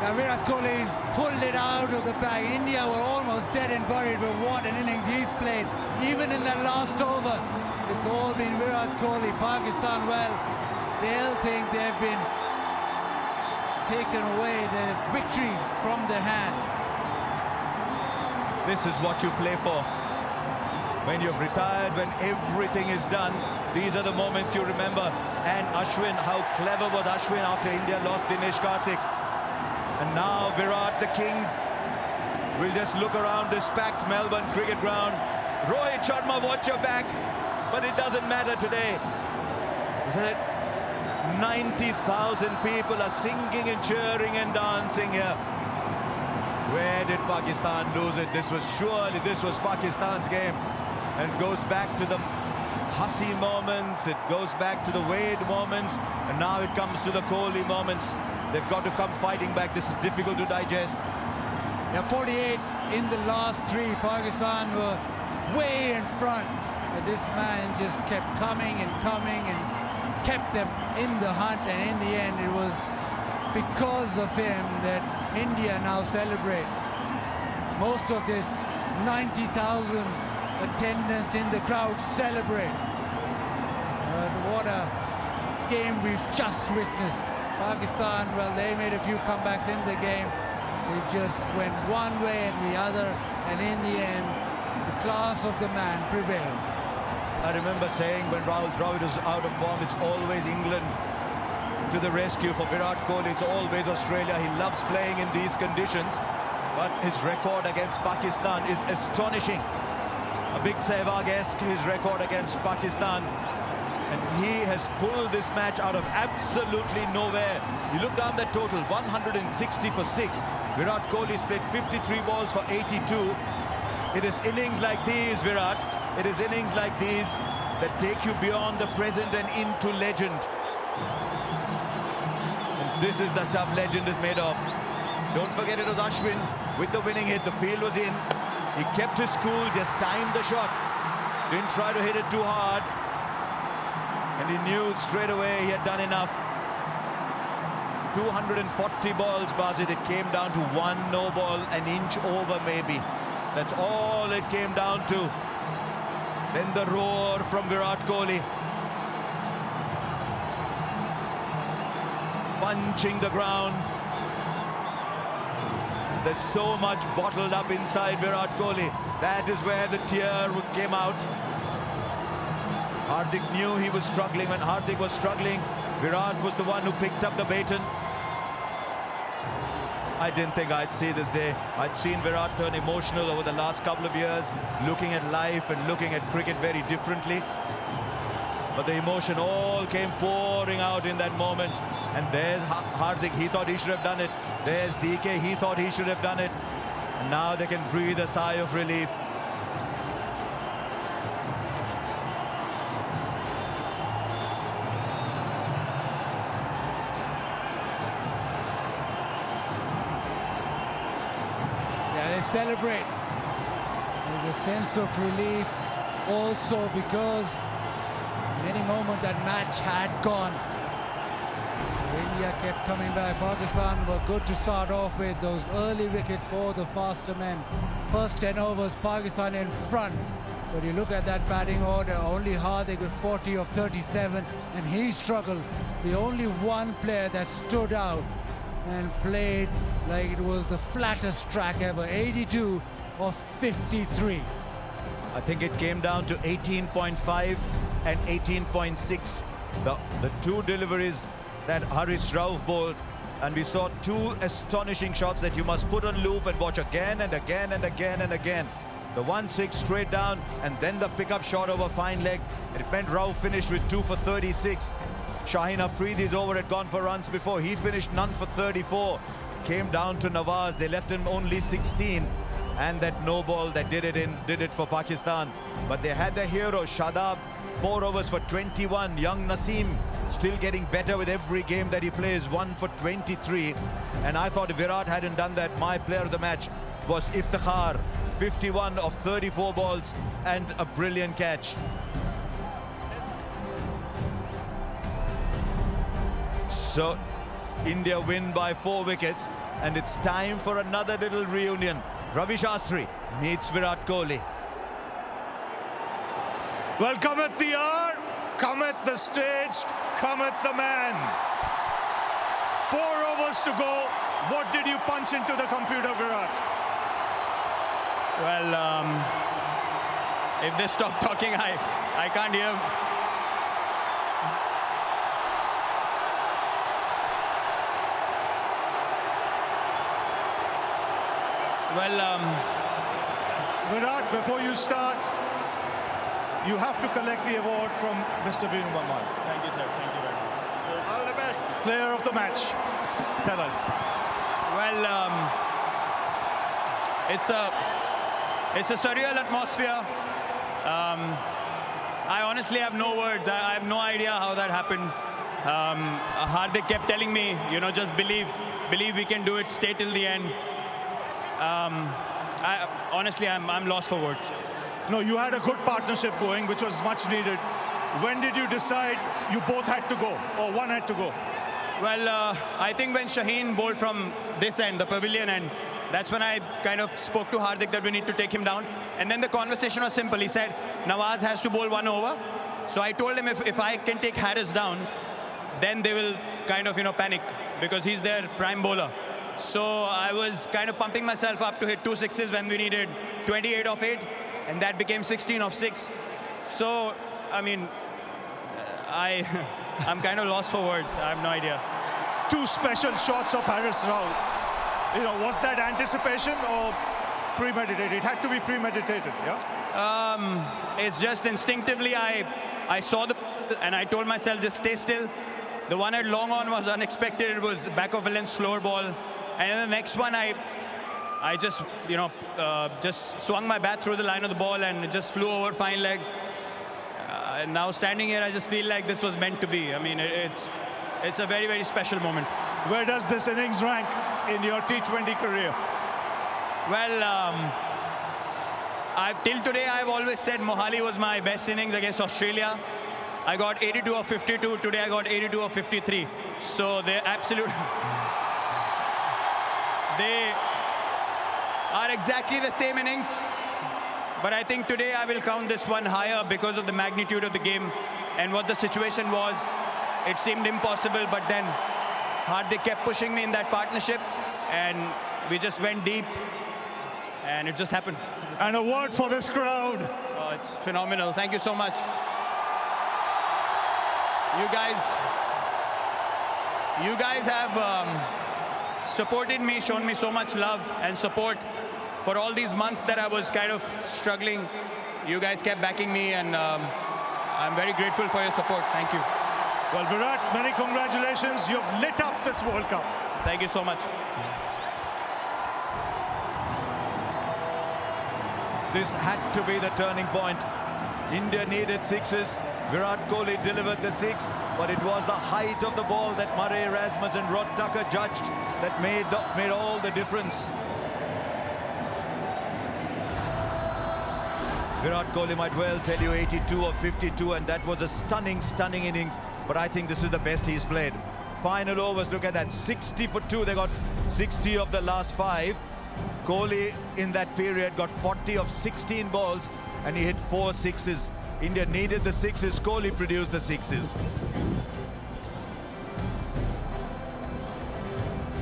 Now Virat Kohli's pulled it out of the bag. India were almost dead and buried, but what an innings he's played. Even in that last over, it's all been Virat Kohli. Pakistan, well, they'll think they've been taken away the victory from their hand. This is what you play for. When you've retired, when everything is done, these are the moments you remember. And Ashwin, how clever was Ashwin after India lost Dinesh Karthik. And now Virat, the king, will just look around this packed Melbourne cricket ground. Rohit Sharma, watch your back. But it doesn't matter today. Is it? 90,000 people are singing and cheering and dancing here. Where did Pakistan lose it? This was Pakistan's game. And goes back to the Hussey moments, it goes back to the Wade moments, and now it comes to the Kohli moments. They've got to come fighting back. This is difficult to digest. Yeah, 48 in the last 3. Pakistan were way in front, but this man just kept coming and coming and kept them in the hunt, and in the end it was because of him that India now celebrate. Most of this 90,000 attendance in the crowd celebrate. What a game we've just witnessed. Pakistan, well, they made a few comebacks in the game. They just went one way and the other, and in the end, the class of the man prevailed. I remember saying when Rahul Dravid was out of form, it's always England to the rescue. For Virat Kohli, it's always Australia. He loves playing in these conditions, but his record against Pakistan is astonishing. A big Sehwag-esque, his record against Pakistan. And he has pulled this match out of absolutely nowhere. You look down that total, 160 for 6. Virat Kohli's played 53 balls for 82. It is innings like these, Virat. It is innings like these that take you beyond the present and into legend. And this is the stuff legend is made of. Don't forget it was Ashwin with the winning hit. The field was in. He kept his cool, just timed the shot. Didn't try to hit it too hard. And he knew straight away he had done enough. 240 balls, Bazid. It came down to 1 no ball, an inch over maybe. That's all it came down to. Then the roar from Virat Kohli. Punching the ground. There's so much bottled up inside Virat Kohli. That is where the tear came out. Hardik knew he was struggling. When Hardik was struggling, Virat was the one who picked up the baton. I didn't think I'd see this day. I'd seen Virat turn emotional over the last couple of years, looking at life and looking at cricket very differently. But the emotion all came pouring out in that moment. And there's Hardik, he thought he should have done it. There's DK, he thought he should have done it. And now they can breathe a sigh of relief. Yeah, they celebrate. There's a sense of relief also because many moments that match had gone. India kept coming back. Pakistan were good to start off with. Those early wickets for the faster men. First 10 overs, Pakistan in front. But you look at that batting order, only Hardik with 40 of 37, and he struggled. The only one player that stood out and played like it was the flattest track ever, 82 of 53. I think it came down to 18.5 and 18.6. The two deliveries that Haris Rauf bowled, and we saw two astonishing shots that you must put on loop and watch again and again and again and again. The 1-6 straight down, and then the pickup shot over fine leg. It meant Rauf finished with 2 for 36. Shaheen Afridi's over had gone for runs before. He finished none for 34. Came down to Nawaz. They left him only 16. And that no ball that did it for Pakistan. But they had their hero, Shadab, 4 overs for 21. Young Naseem still getting better with every game that he plays, 1 for 23. And I thought if Virat hadn't done that, my player of the match was Iftikhar, 51 of 34 balls and a brilliant catch. So India win by 4 wickets, and it's time for another little reunion. Ravi Shastri meets Virat Kohli. Well, cometh the hour, cometh the stage, cometh the man. 4 overs to go. What did you punch into the computer, Virat? Well, if they stop talking, I can't hear. Well, Virat, before you start, you have to collect the award from Mr. Venu Burman. Thank you, sir. Thank you very much. All the best. Player of the match. Tell us. Well, it's a surreal atmosphere. I honestly have no words. I have no idea how that happened. Hardik kept telling me, you know, just believe we can do it, stay till the end. Honestly, I'm lost for words. No, you had a good partnership going, which was much needed. When did you decide you both had to go, or one had to go? Well, I think when Shaheen bowled from this end, the pavilion end, that's when I kind of spoke to Hardik that we need to take him down. And then the conversation was simple. He said, Nawaz has to bowl 1 over. So I told him if I can take Haris down, then they will kind of, you know, panic because he's their prime bowler. So I was kind of pumping myself up to hit 2 sixes when we needed 28 of 8, and that became 16 of 6. So, I mean, I'm kind of lost for words. I have no idea. 2 special shots of Haris Rauf. You know, was that anticipation or premeditated? It had to be premeditated, yeah? It's just instinctively I saw the and I told myself just stay still. The one at long on was unexpected. It was back of a length slower ball. And then the next one, I just, you know, just swung my bat through the line of the ball and it just flew over fine leg. And now standing here, I just feel like this was meant to be. I mean, it's a very, very special moment. Where does this innings rank in your T20 career? Well, till today, I've always said Mohali was my best innings against Australia. I got 82 of 52. Today, I got 82 of 53. So they're absolute. They are exactly the same innings. But I think today I will count this one higher because of the magnitude of the game and what the situation was. It seemed impossible, but then Hardik kept pushing me in that partnership. And we just went deep, and it just happened. And a word for this crowd. Oh, it's phenomenal. Thank you so much. You guys have supported me, shown me so much love and support for all these months that I was kind of struggling. You guys kept backing me, and I'm very grateful for your support. Thank you. Well, Virat, many congratulations. You've lit up this World Cup. Thank you so much. This had to be the turning point. India needed sixes. Virat Kohli delivered the six, but it was the height of the ball that Murray Erasmus and Rod Tucker judged that made all the difference. Virat Kohli might well tell you 82 or 52, and that was a stunning innings, but I think this is the best he's played. Final overs, look at that, 60 for 2. They got 60 of the last 5. Kohli in that period got 40 of 16 balls, and he hit 4 sixes. India needed the sixes. Kohli produced the sixes.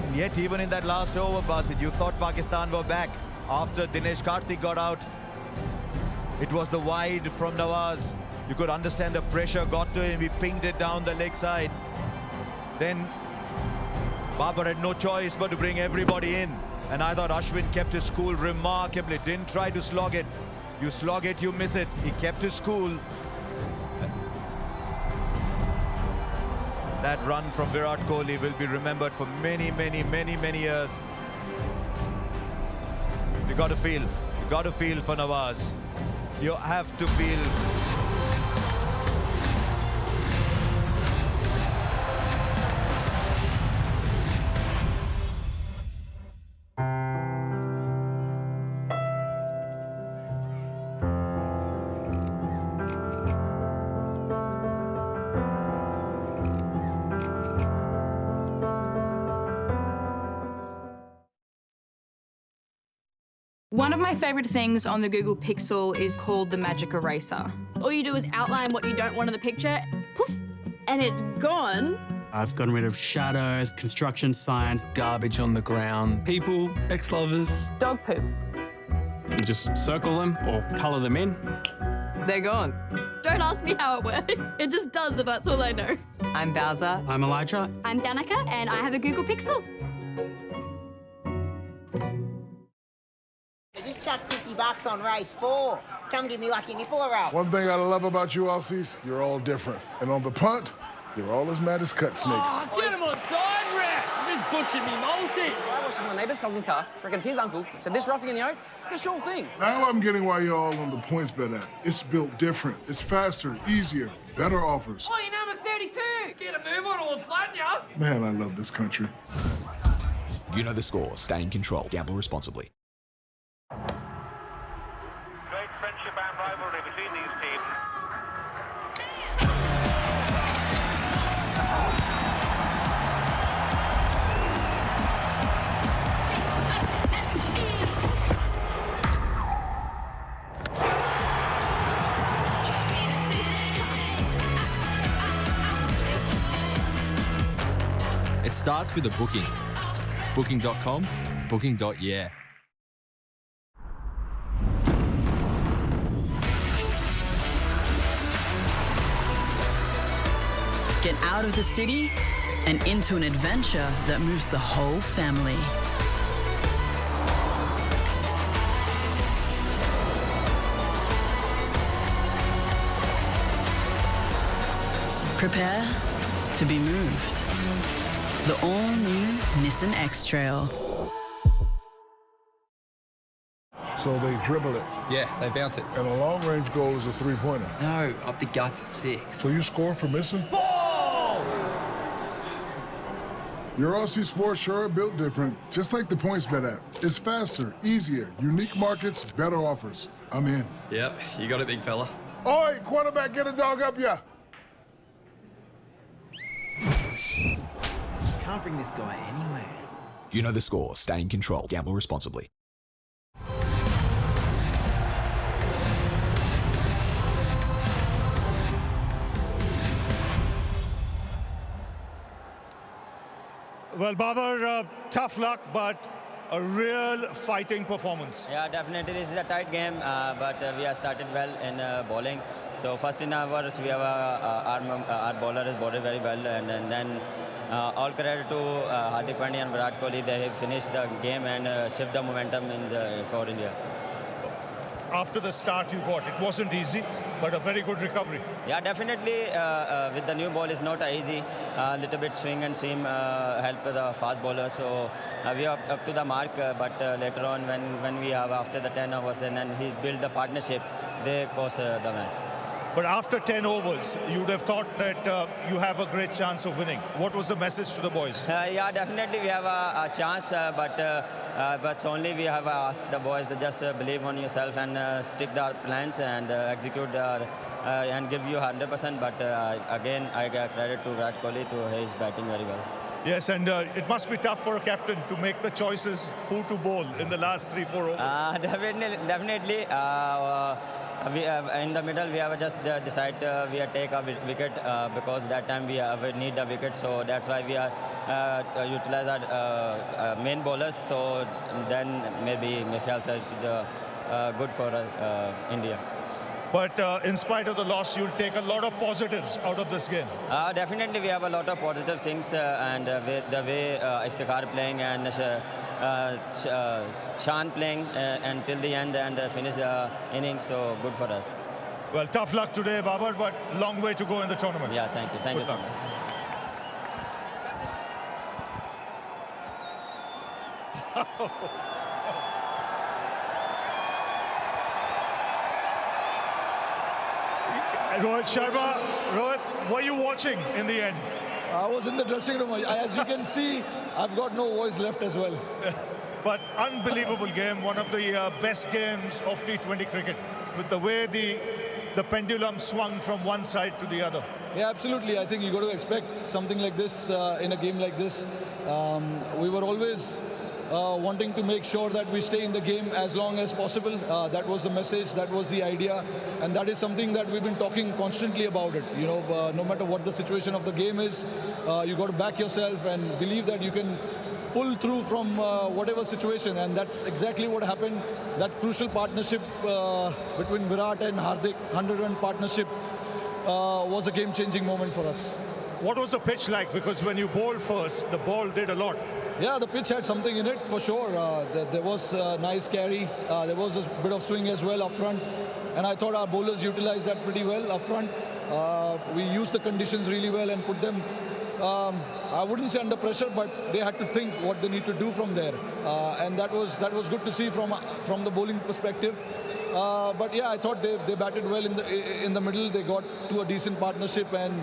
And yet, even in that last over, Basit, you thought Pakistan were back after Dinesh Karthik got out. It was the wide from Nawaz. You could understand the pressure got to him. He pinged it down the leg side. Then Babar had no choice but to bring everybody in. And I thought Ashwin kept his cool remarkably. Didn't try to slog it. You slog it, you miss it. He kept his cool. That run from Virat Kohli will be remembered for many years. You got to feel for Nawaz. You have to feel. One of my favourite things on the Google Pixel is called the Magic Eraser. All you do is outline what you don't want in the picture, poof, and it's gone. I've gotten rid of shadows, construction signs, garbage on the ground, people, ex-lovers. Dog poop. You just circle them or colour them in. They're gone. Don't ask me how it works. It just does, and that's all I know. I'm Bowser. I'm Elijah. I'm Danica, and I have a Google Pixel. I just chucked $50 on race 4. Come give me like a nipple around. One thing I love about you Aussies, you're all different. And on the punt, you're all as mad as cut snakes. Oh, get him on side, Rap! You just butchered me multi. I watched my neighbour's cousin's car, reckons his uncle said this roughing in the Oaks, it's a sure thing. Now I'm getting why you're all on the PointsBet app. It's built different. It's faster, easier, better offers. Oh, you're number 32! Get a move on or we'll flatten you! Man, I love this country. You know the score. Stay in control. Gamble responsibly. Great friendship and rivalry between these teams. It starts with a booking. Booking.com, booking.yeah. Get out of the city and into an adventure that moves the whole family. Prepare to be moved. The all-new Nissan X-Trail. So they dribble it. Yeah, they bounce it. And a long-range goal is a three-pointer. No, up the guts at 6. So you score for missing? Your Aussie sports sure are built different, just like the PointsBet app. It's faster, easier, unique markets, better offers. I'm in. Yep, you got it, big fella. Oi, quarterback, get a dog up ya! Can't bring this guy anywhere. You know the score. Stay in control. Gamble responsibly. Well, Babar, tough luck, but a real fighting performance. Yeah, definitely this is a tight game, but we have started well in bowling. So first in hours we have our bowler is bowled very well, and then all credit to Hardik Pandya and Virat Kohli. They have finished the game and shift the momentum for India. After the start you got, it wasn't easy, but a very good recovery. Yeah, definitely with the new ball is not easy. A little bit swing and seam help the fast bowler. So we are up to the mark, but later on when we have after the 10 overs and then he built the partnership, they cost the match. But after 10 overs, you would have thought that you have a great chance of winning. What was the message to the boys? Yeah, definitely we have a chance, but only we have asked the boys to just believe on yourself and stick to our plans and execute and give you 100%. But again, I give credit to Virat Kohli to his batting very well. Yes, and it must be tough for a captain to make the choices who to bowl in the last 3-4 overs. Definitely. In the middle, we have just decided we take a wicket because that time we need a wicket. So that's why we are utilize our main bowlers. So then maybe Michael said good for India. But in spite of the loss, you'll take a lot of positives out of this game. Definitely, we have a lot of positive things, and the way Iftikhar playing and Shan playing until the end and finish the innings, so good for us. Well, tough luck today, Babar, but long way to go in the tournament. Yeah, thank you. Thank you so much. Rohit Sharma, Rohit, were you watching in the end? I was in the dressing room. As you can see, I've got no voice left as well. But unbelievable game, one of the best games of T20 cricket, with the way the pendulum swung from one side to the other. Yeah, absolutely. I think you got to expect something like this in a game like this. We were always wanting to make sure that we stay in the game as long as possible. That was the message, that was the idea, and that is something that we've been talking constantly about it. You know, no matter what the situation of the game is, you got to back yourself and believe that you can pull through from whatever situation, and that's exactly what happened. That crucial partnership between Virat and Hardik, 100-run partnership, was a game-changing moment for us. What was the pitch like? Because when you bowled first, the ball did a lot. Yeah, the pitch had something in it for sure. There was a nice carry. There was a bit of swing as well up front. And I thought our bowlers utilized that pretty well up front. We used the conditions really well and put them, I wouldn't say under pressure, but they had to think what they need to do from there. And that was good to see from the bowling perspective. But yeah, I thought they batted well in the middle. They got to a decent partnership, and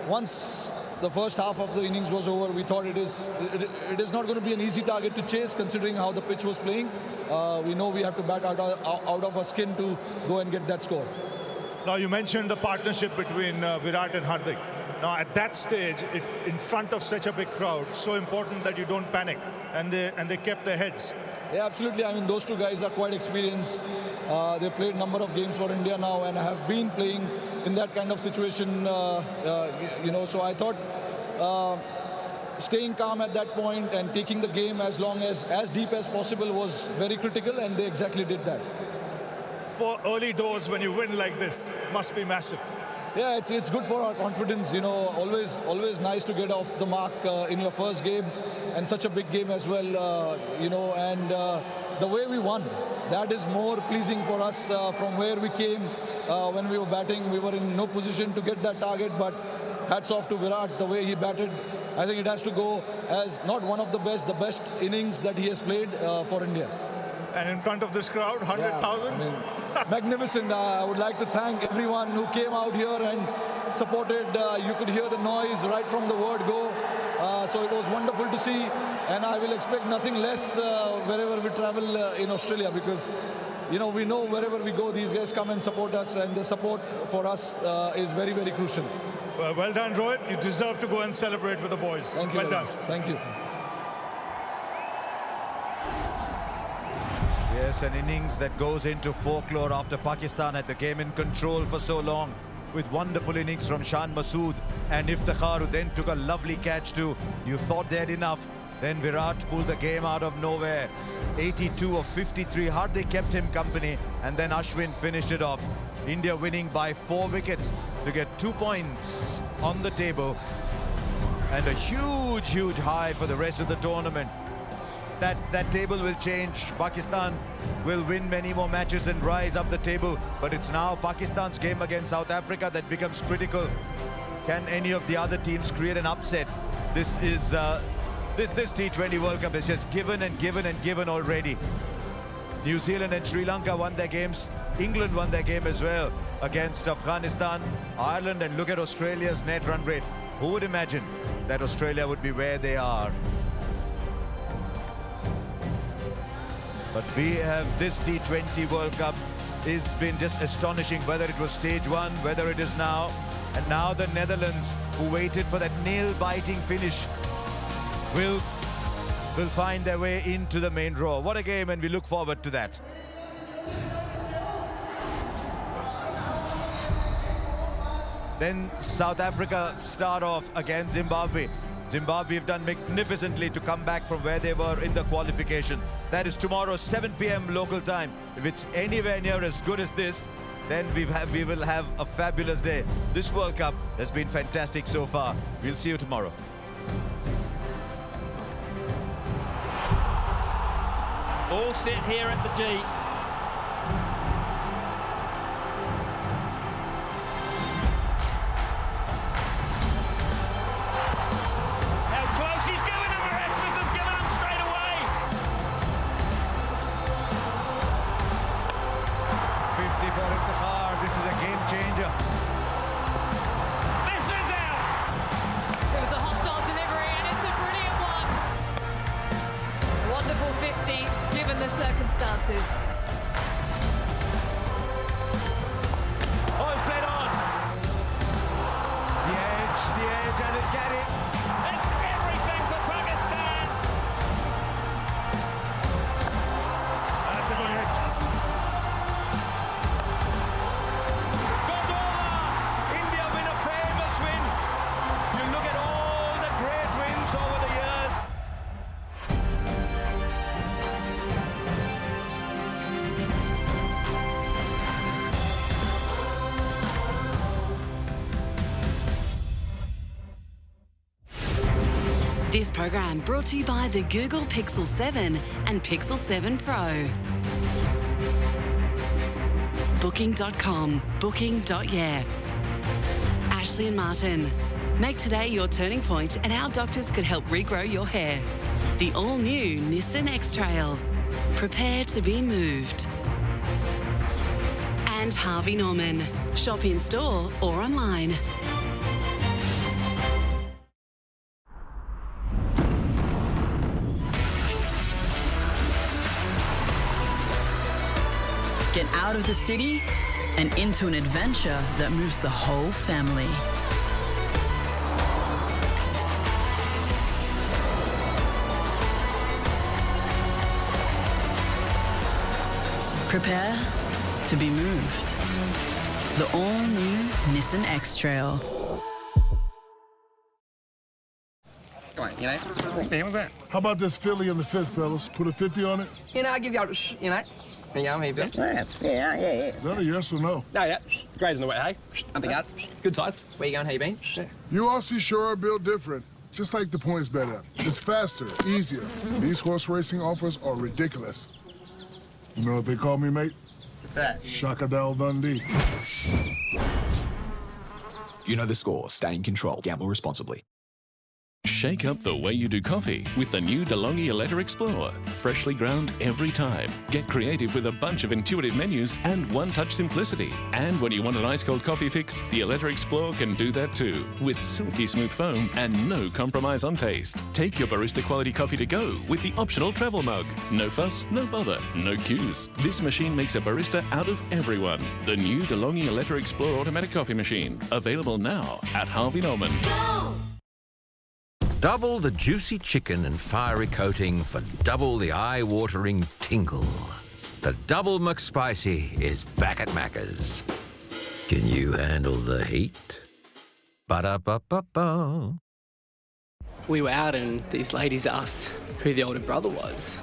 once the first half of the innings was over, we thought it is not going to be an easy target to chase, considering how the pitch was playing. We know we have to bat out of our skin to go and get that score. Now, you mentioned the partnership between Virat and Hardik. Now, at that stage, in front of such a big crowd, so important that you don't panic, and they kept their heads. Yeah, absolutely. I mean, those two guys are quite experienced. They played a number of games for India now and have been playing in that kind of situation, you know. So I thought staying calm at that point and taking the game as deep as possible was very critical, and they exactly did that. For early doors, when you win like this, must be massive. Yeah, it's good for our confidence. You know, always nice to get off the mark in your first game, and such a big game as well. You know, and the way we won, that is more pleasing for us from where we came when we were batting. We were in no position to get that target, but hats off to Virat, the way he batted. I think it has to go as not one of the best innings that he has played for India. And in front of this crowd, 100,000? Yeah, I mean, magnificent. I would like to thank everyone who came out here and supported. You could hear the noise right from the word go. So it was wonderful to see, and I will expect nothing less wherever we travel in Australia, because you know, we know wherever we go, these guys come and support us, and the support for us is very, very crucial. Well done, Rohit. You deserve to go and celebrate with the boys. Thank you. Well done. Thank you. Yes, an innings that goes into folklore after Pakistan had the game in control for so long, with wonderful innings from Shan Masood and Iftikhar, who then took a lovely catch too. You thought they had enough, Then Virat pulled the game out of nowhere. 82 of 53, hardly kept him company. And then Ashwin finished it off. India winning by 4 wickets to get 2 points on the table. And a huge, huge high for the rest of the tournament. That table will change. Pakistan will win many more matches and rise up the table. But it's now Pakistan's game against South Africa that becomes critical. Can any of the other teams create an upset? This is this T20 World Cup is just given and given and given already. New Zealand and Sri Lanka won their games. England won their game as well against Afghanistan, Ireland, and look at Australia's net run rate. Who would imagine that Australia would be where they are? But we have this T20 World Cup. It's been just astonishing, whether it was stage 1, whether it is now. And now the Netherlands, who waited for that nail-biting finish, will find their way into the main draw. What a game, and we look forward to that. Then South Africa start off against Zimbabwe. Zimbabwe have done magnificently to come back from where they were in the qualification. That is tomorrow, 7 p.m. local time. If it's anywhere near as good as this, then we will have a fabulous day. This World Cup has been fantastic so far. We'll see you tomorrow. All set here at the G. How close he's going, and Erasmus has given him straight away. 50 for Iftikhar. This is a game changer. This is out. It was a hostile delivery, and it's a brilliant one. Wonderful 50, given the circumstances. Oh, it's played on. The edge, and it carried. It's everything for Pakistan. That's a good hit. Goes over. India win a famous win. You look at all the great wins over the years. This program brought to you by the Google Pixel 7 and Pixel 7 Pro. Booking.com, booking.yeah. Ashley and Martin. Make today your turning point and our doctors could help regrow your hair. The all-new Nissan X-Trail. Prepare to be moved. And Harvey Norman. Shop in store or online. Get out of the city and into an adventure that moves the whole family. Prepare to be moved. The all-new Nissan X-Trail. Come on, you know. How about this Philly in the 5th, fellas? Put a 50 on it? You know, I give y'all, you know. There you go, here, Bill. Yeah. Is that a yes or no? No, yeah. Grazing the wet hay. Nothing else. Good size. Where you going, how you been? You Aussies sure are built different. Just like the points bet app. It's faster, easier. These horse racing offers are ridiculous. You know what they call me, mate? What's that? Shakadal Dundee. You know the score. Stay in control. Gamble responsibly. Shake up the way you do coffee with the new DeLonghi Eletta Explorer. Freshly ground every time. Get creative with a bunch of intuitive menus and one-touch simplicity. And when you want an ice-cold coffee fix, the Eletta Explorer can do that too. With silky smooth foam and no compromise on taste. Take your barista quality coffee to go with the optional travel mug. No fuss, no bother, no queues. This machine makes a barista out of everyone. The new DeLonghi Eletta Explorer automatic coffee machine. Available now at Harvey Norman. Go! Double the juicy chicken and fiery coating for double the eye-watering tingle. The Double McSpicy is back at Macca's. Can you handle the heat? Ba-da-ba-ba-ba. We were out and these ladies asked who the older brother was.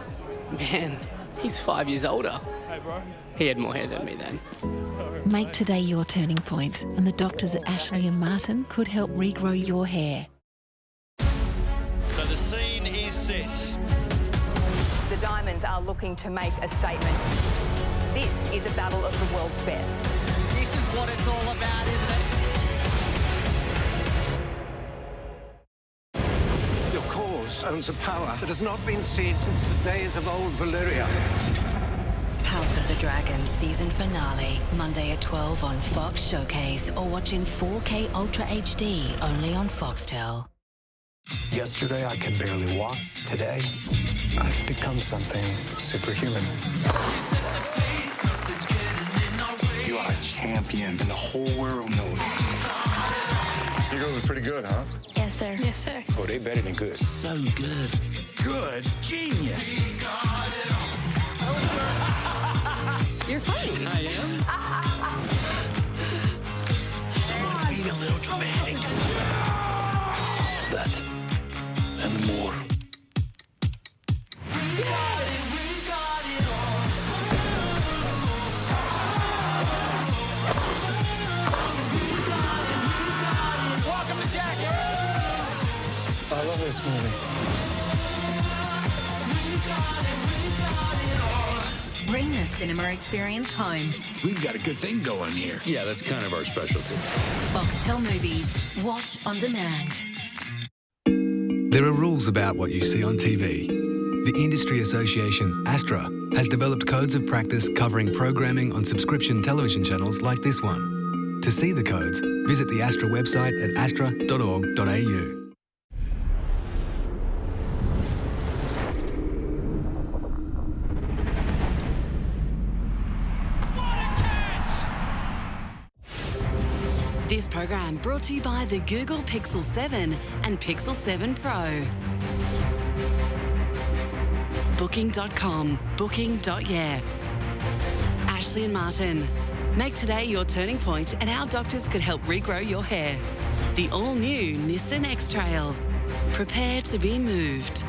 Man, he's 5 years older. Hey, bro. He had more hair than me then. Make today your turning point, and the doctors at Ashley and Martin could help regrow your hair. So the scene is set. The Diamonds are looking to make a statement. This is a battle of the world's best. This is what it's all about, isn't it? Your cause owns a power that has not been seen since the days of old Valyria. House of the Dragon season finale, Monday at 12 on Fox Showcase, or watch in 4K Ultra HD only on Foxtel. Yesterday, I could barely walk. Today, I've become something superhuman. You are a champion, and the whole world knows. You girls are pretty good, huh? Yes, sir. Yes, sir. Oh, they better than good. So good. Good. Genius. You're funny. I am. Someone's being a little dramatic. That and more. Welcome to Jackie. I love this movie. Bring the cinema experience home. We've got a good thing going here. Yeah, that's kind of our specialty. Foxtel Movies. Watch on demand. There are rules about what you see on TV. The industry association ASTRA has developed codes of practice covering programming on subscription television channels like this one. To see the codes, visit the ASTRA website at astra.org.au. This program brought to you by the Google Pixel 7 and Pixel 7 Pro. Booking.com, booking.yeah. Ashley and Martin. Make today your turning point, and our doctors could help regrow your hair. The all-new Nissan X-Trail. Prepare to be moved.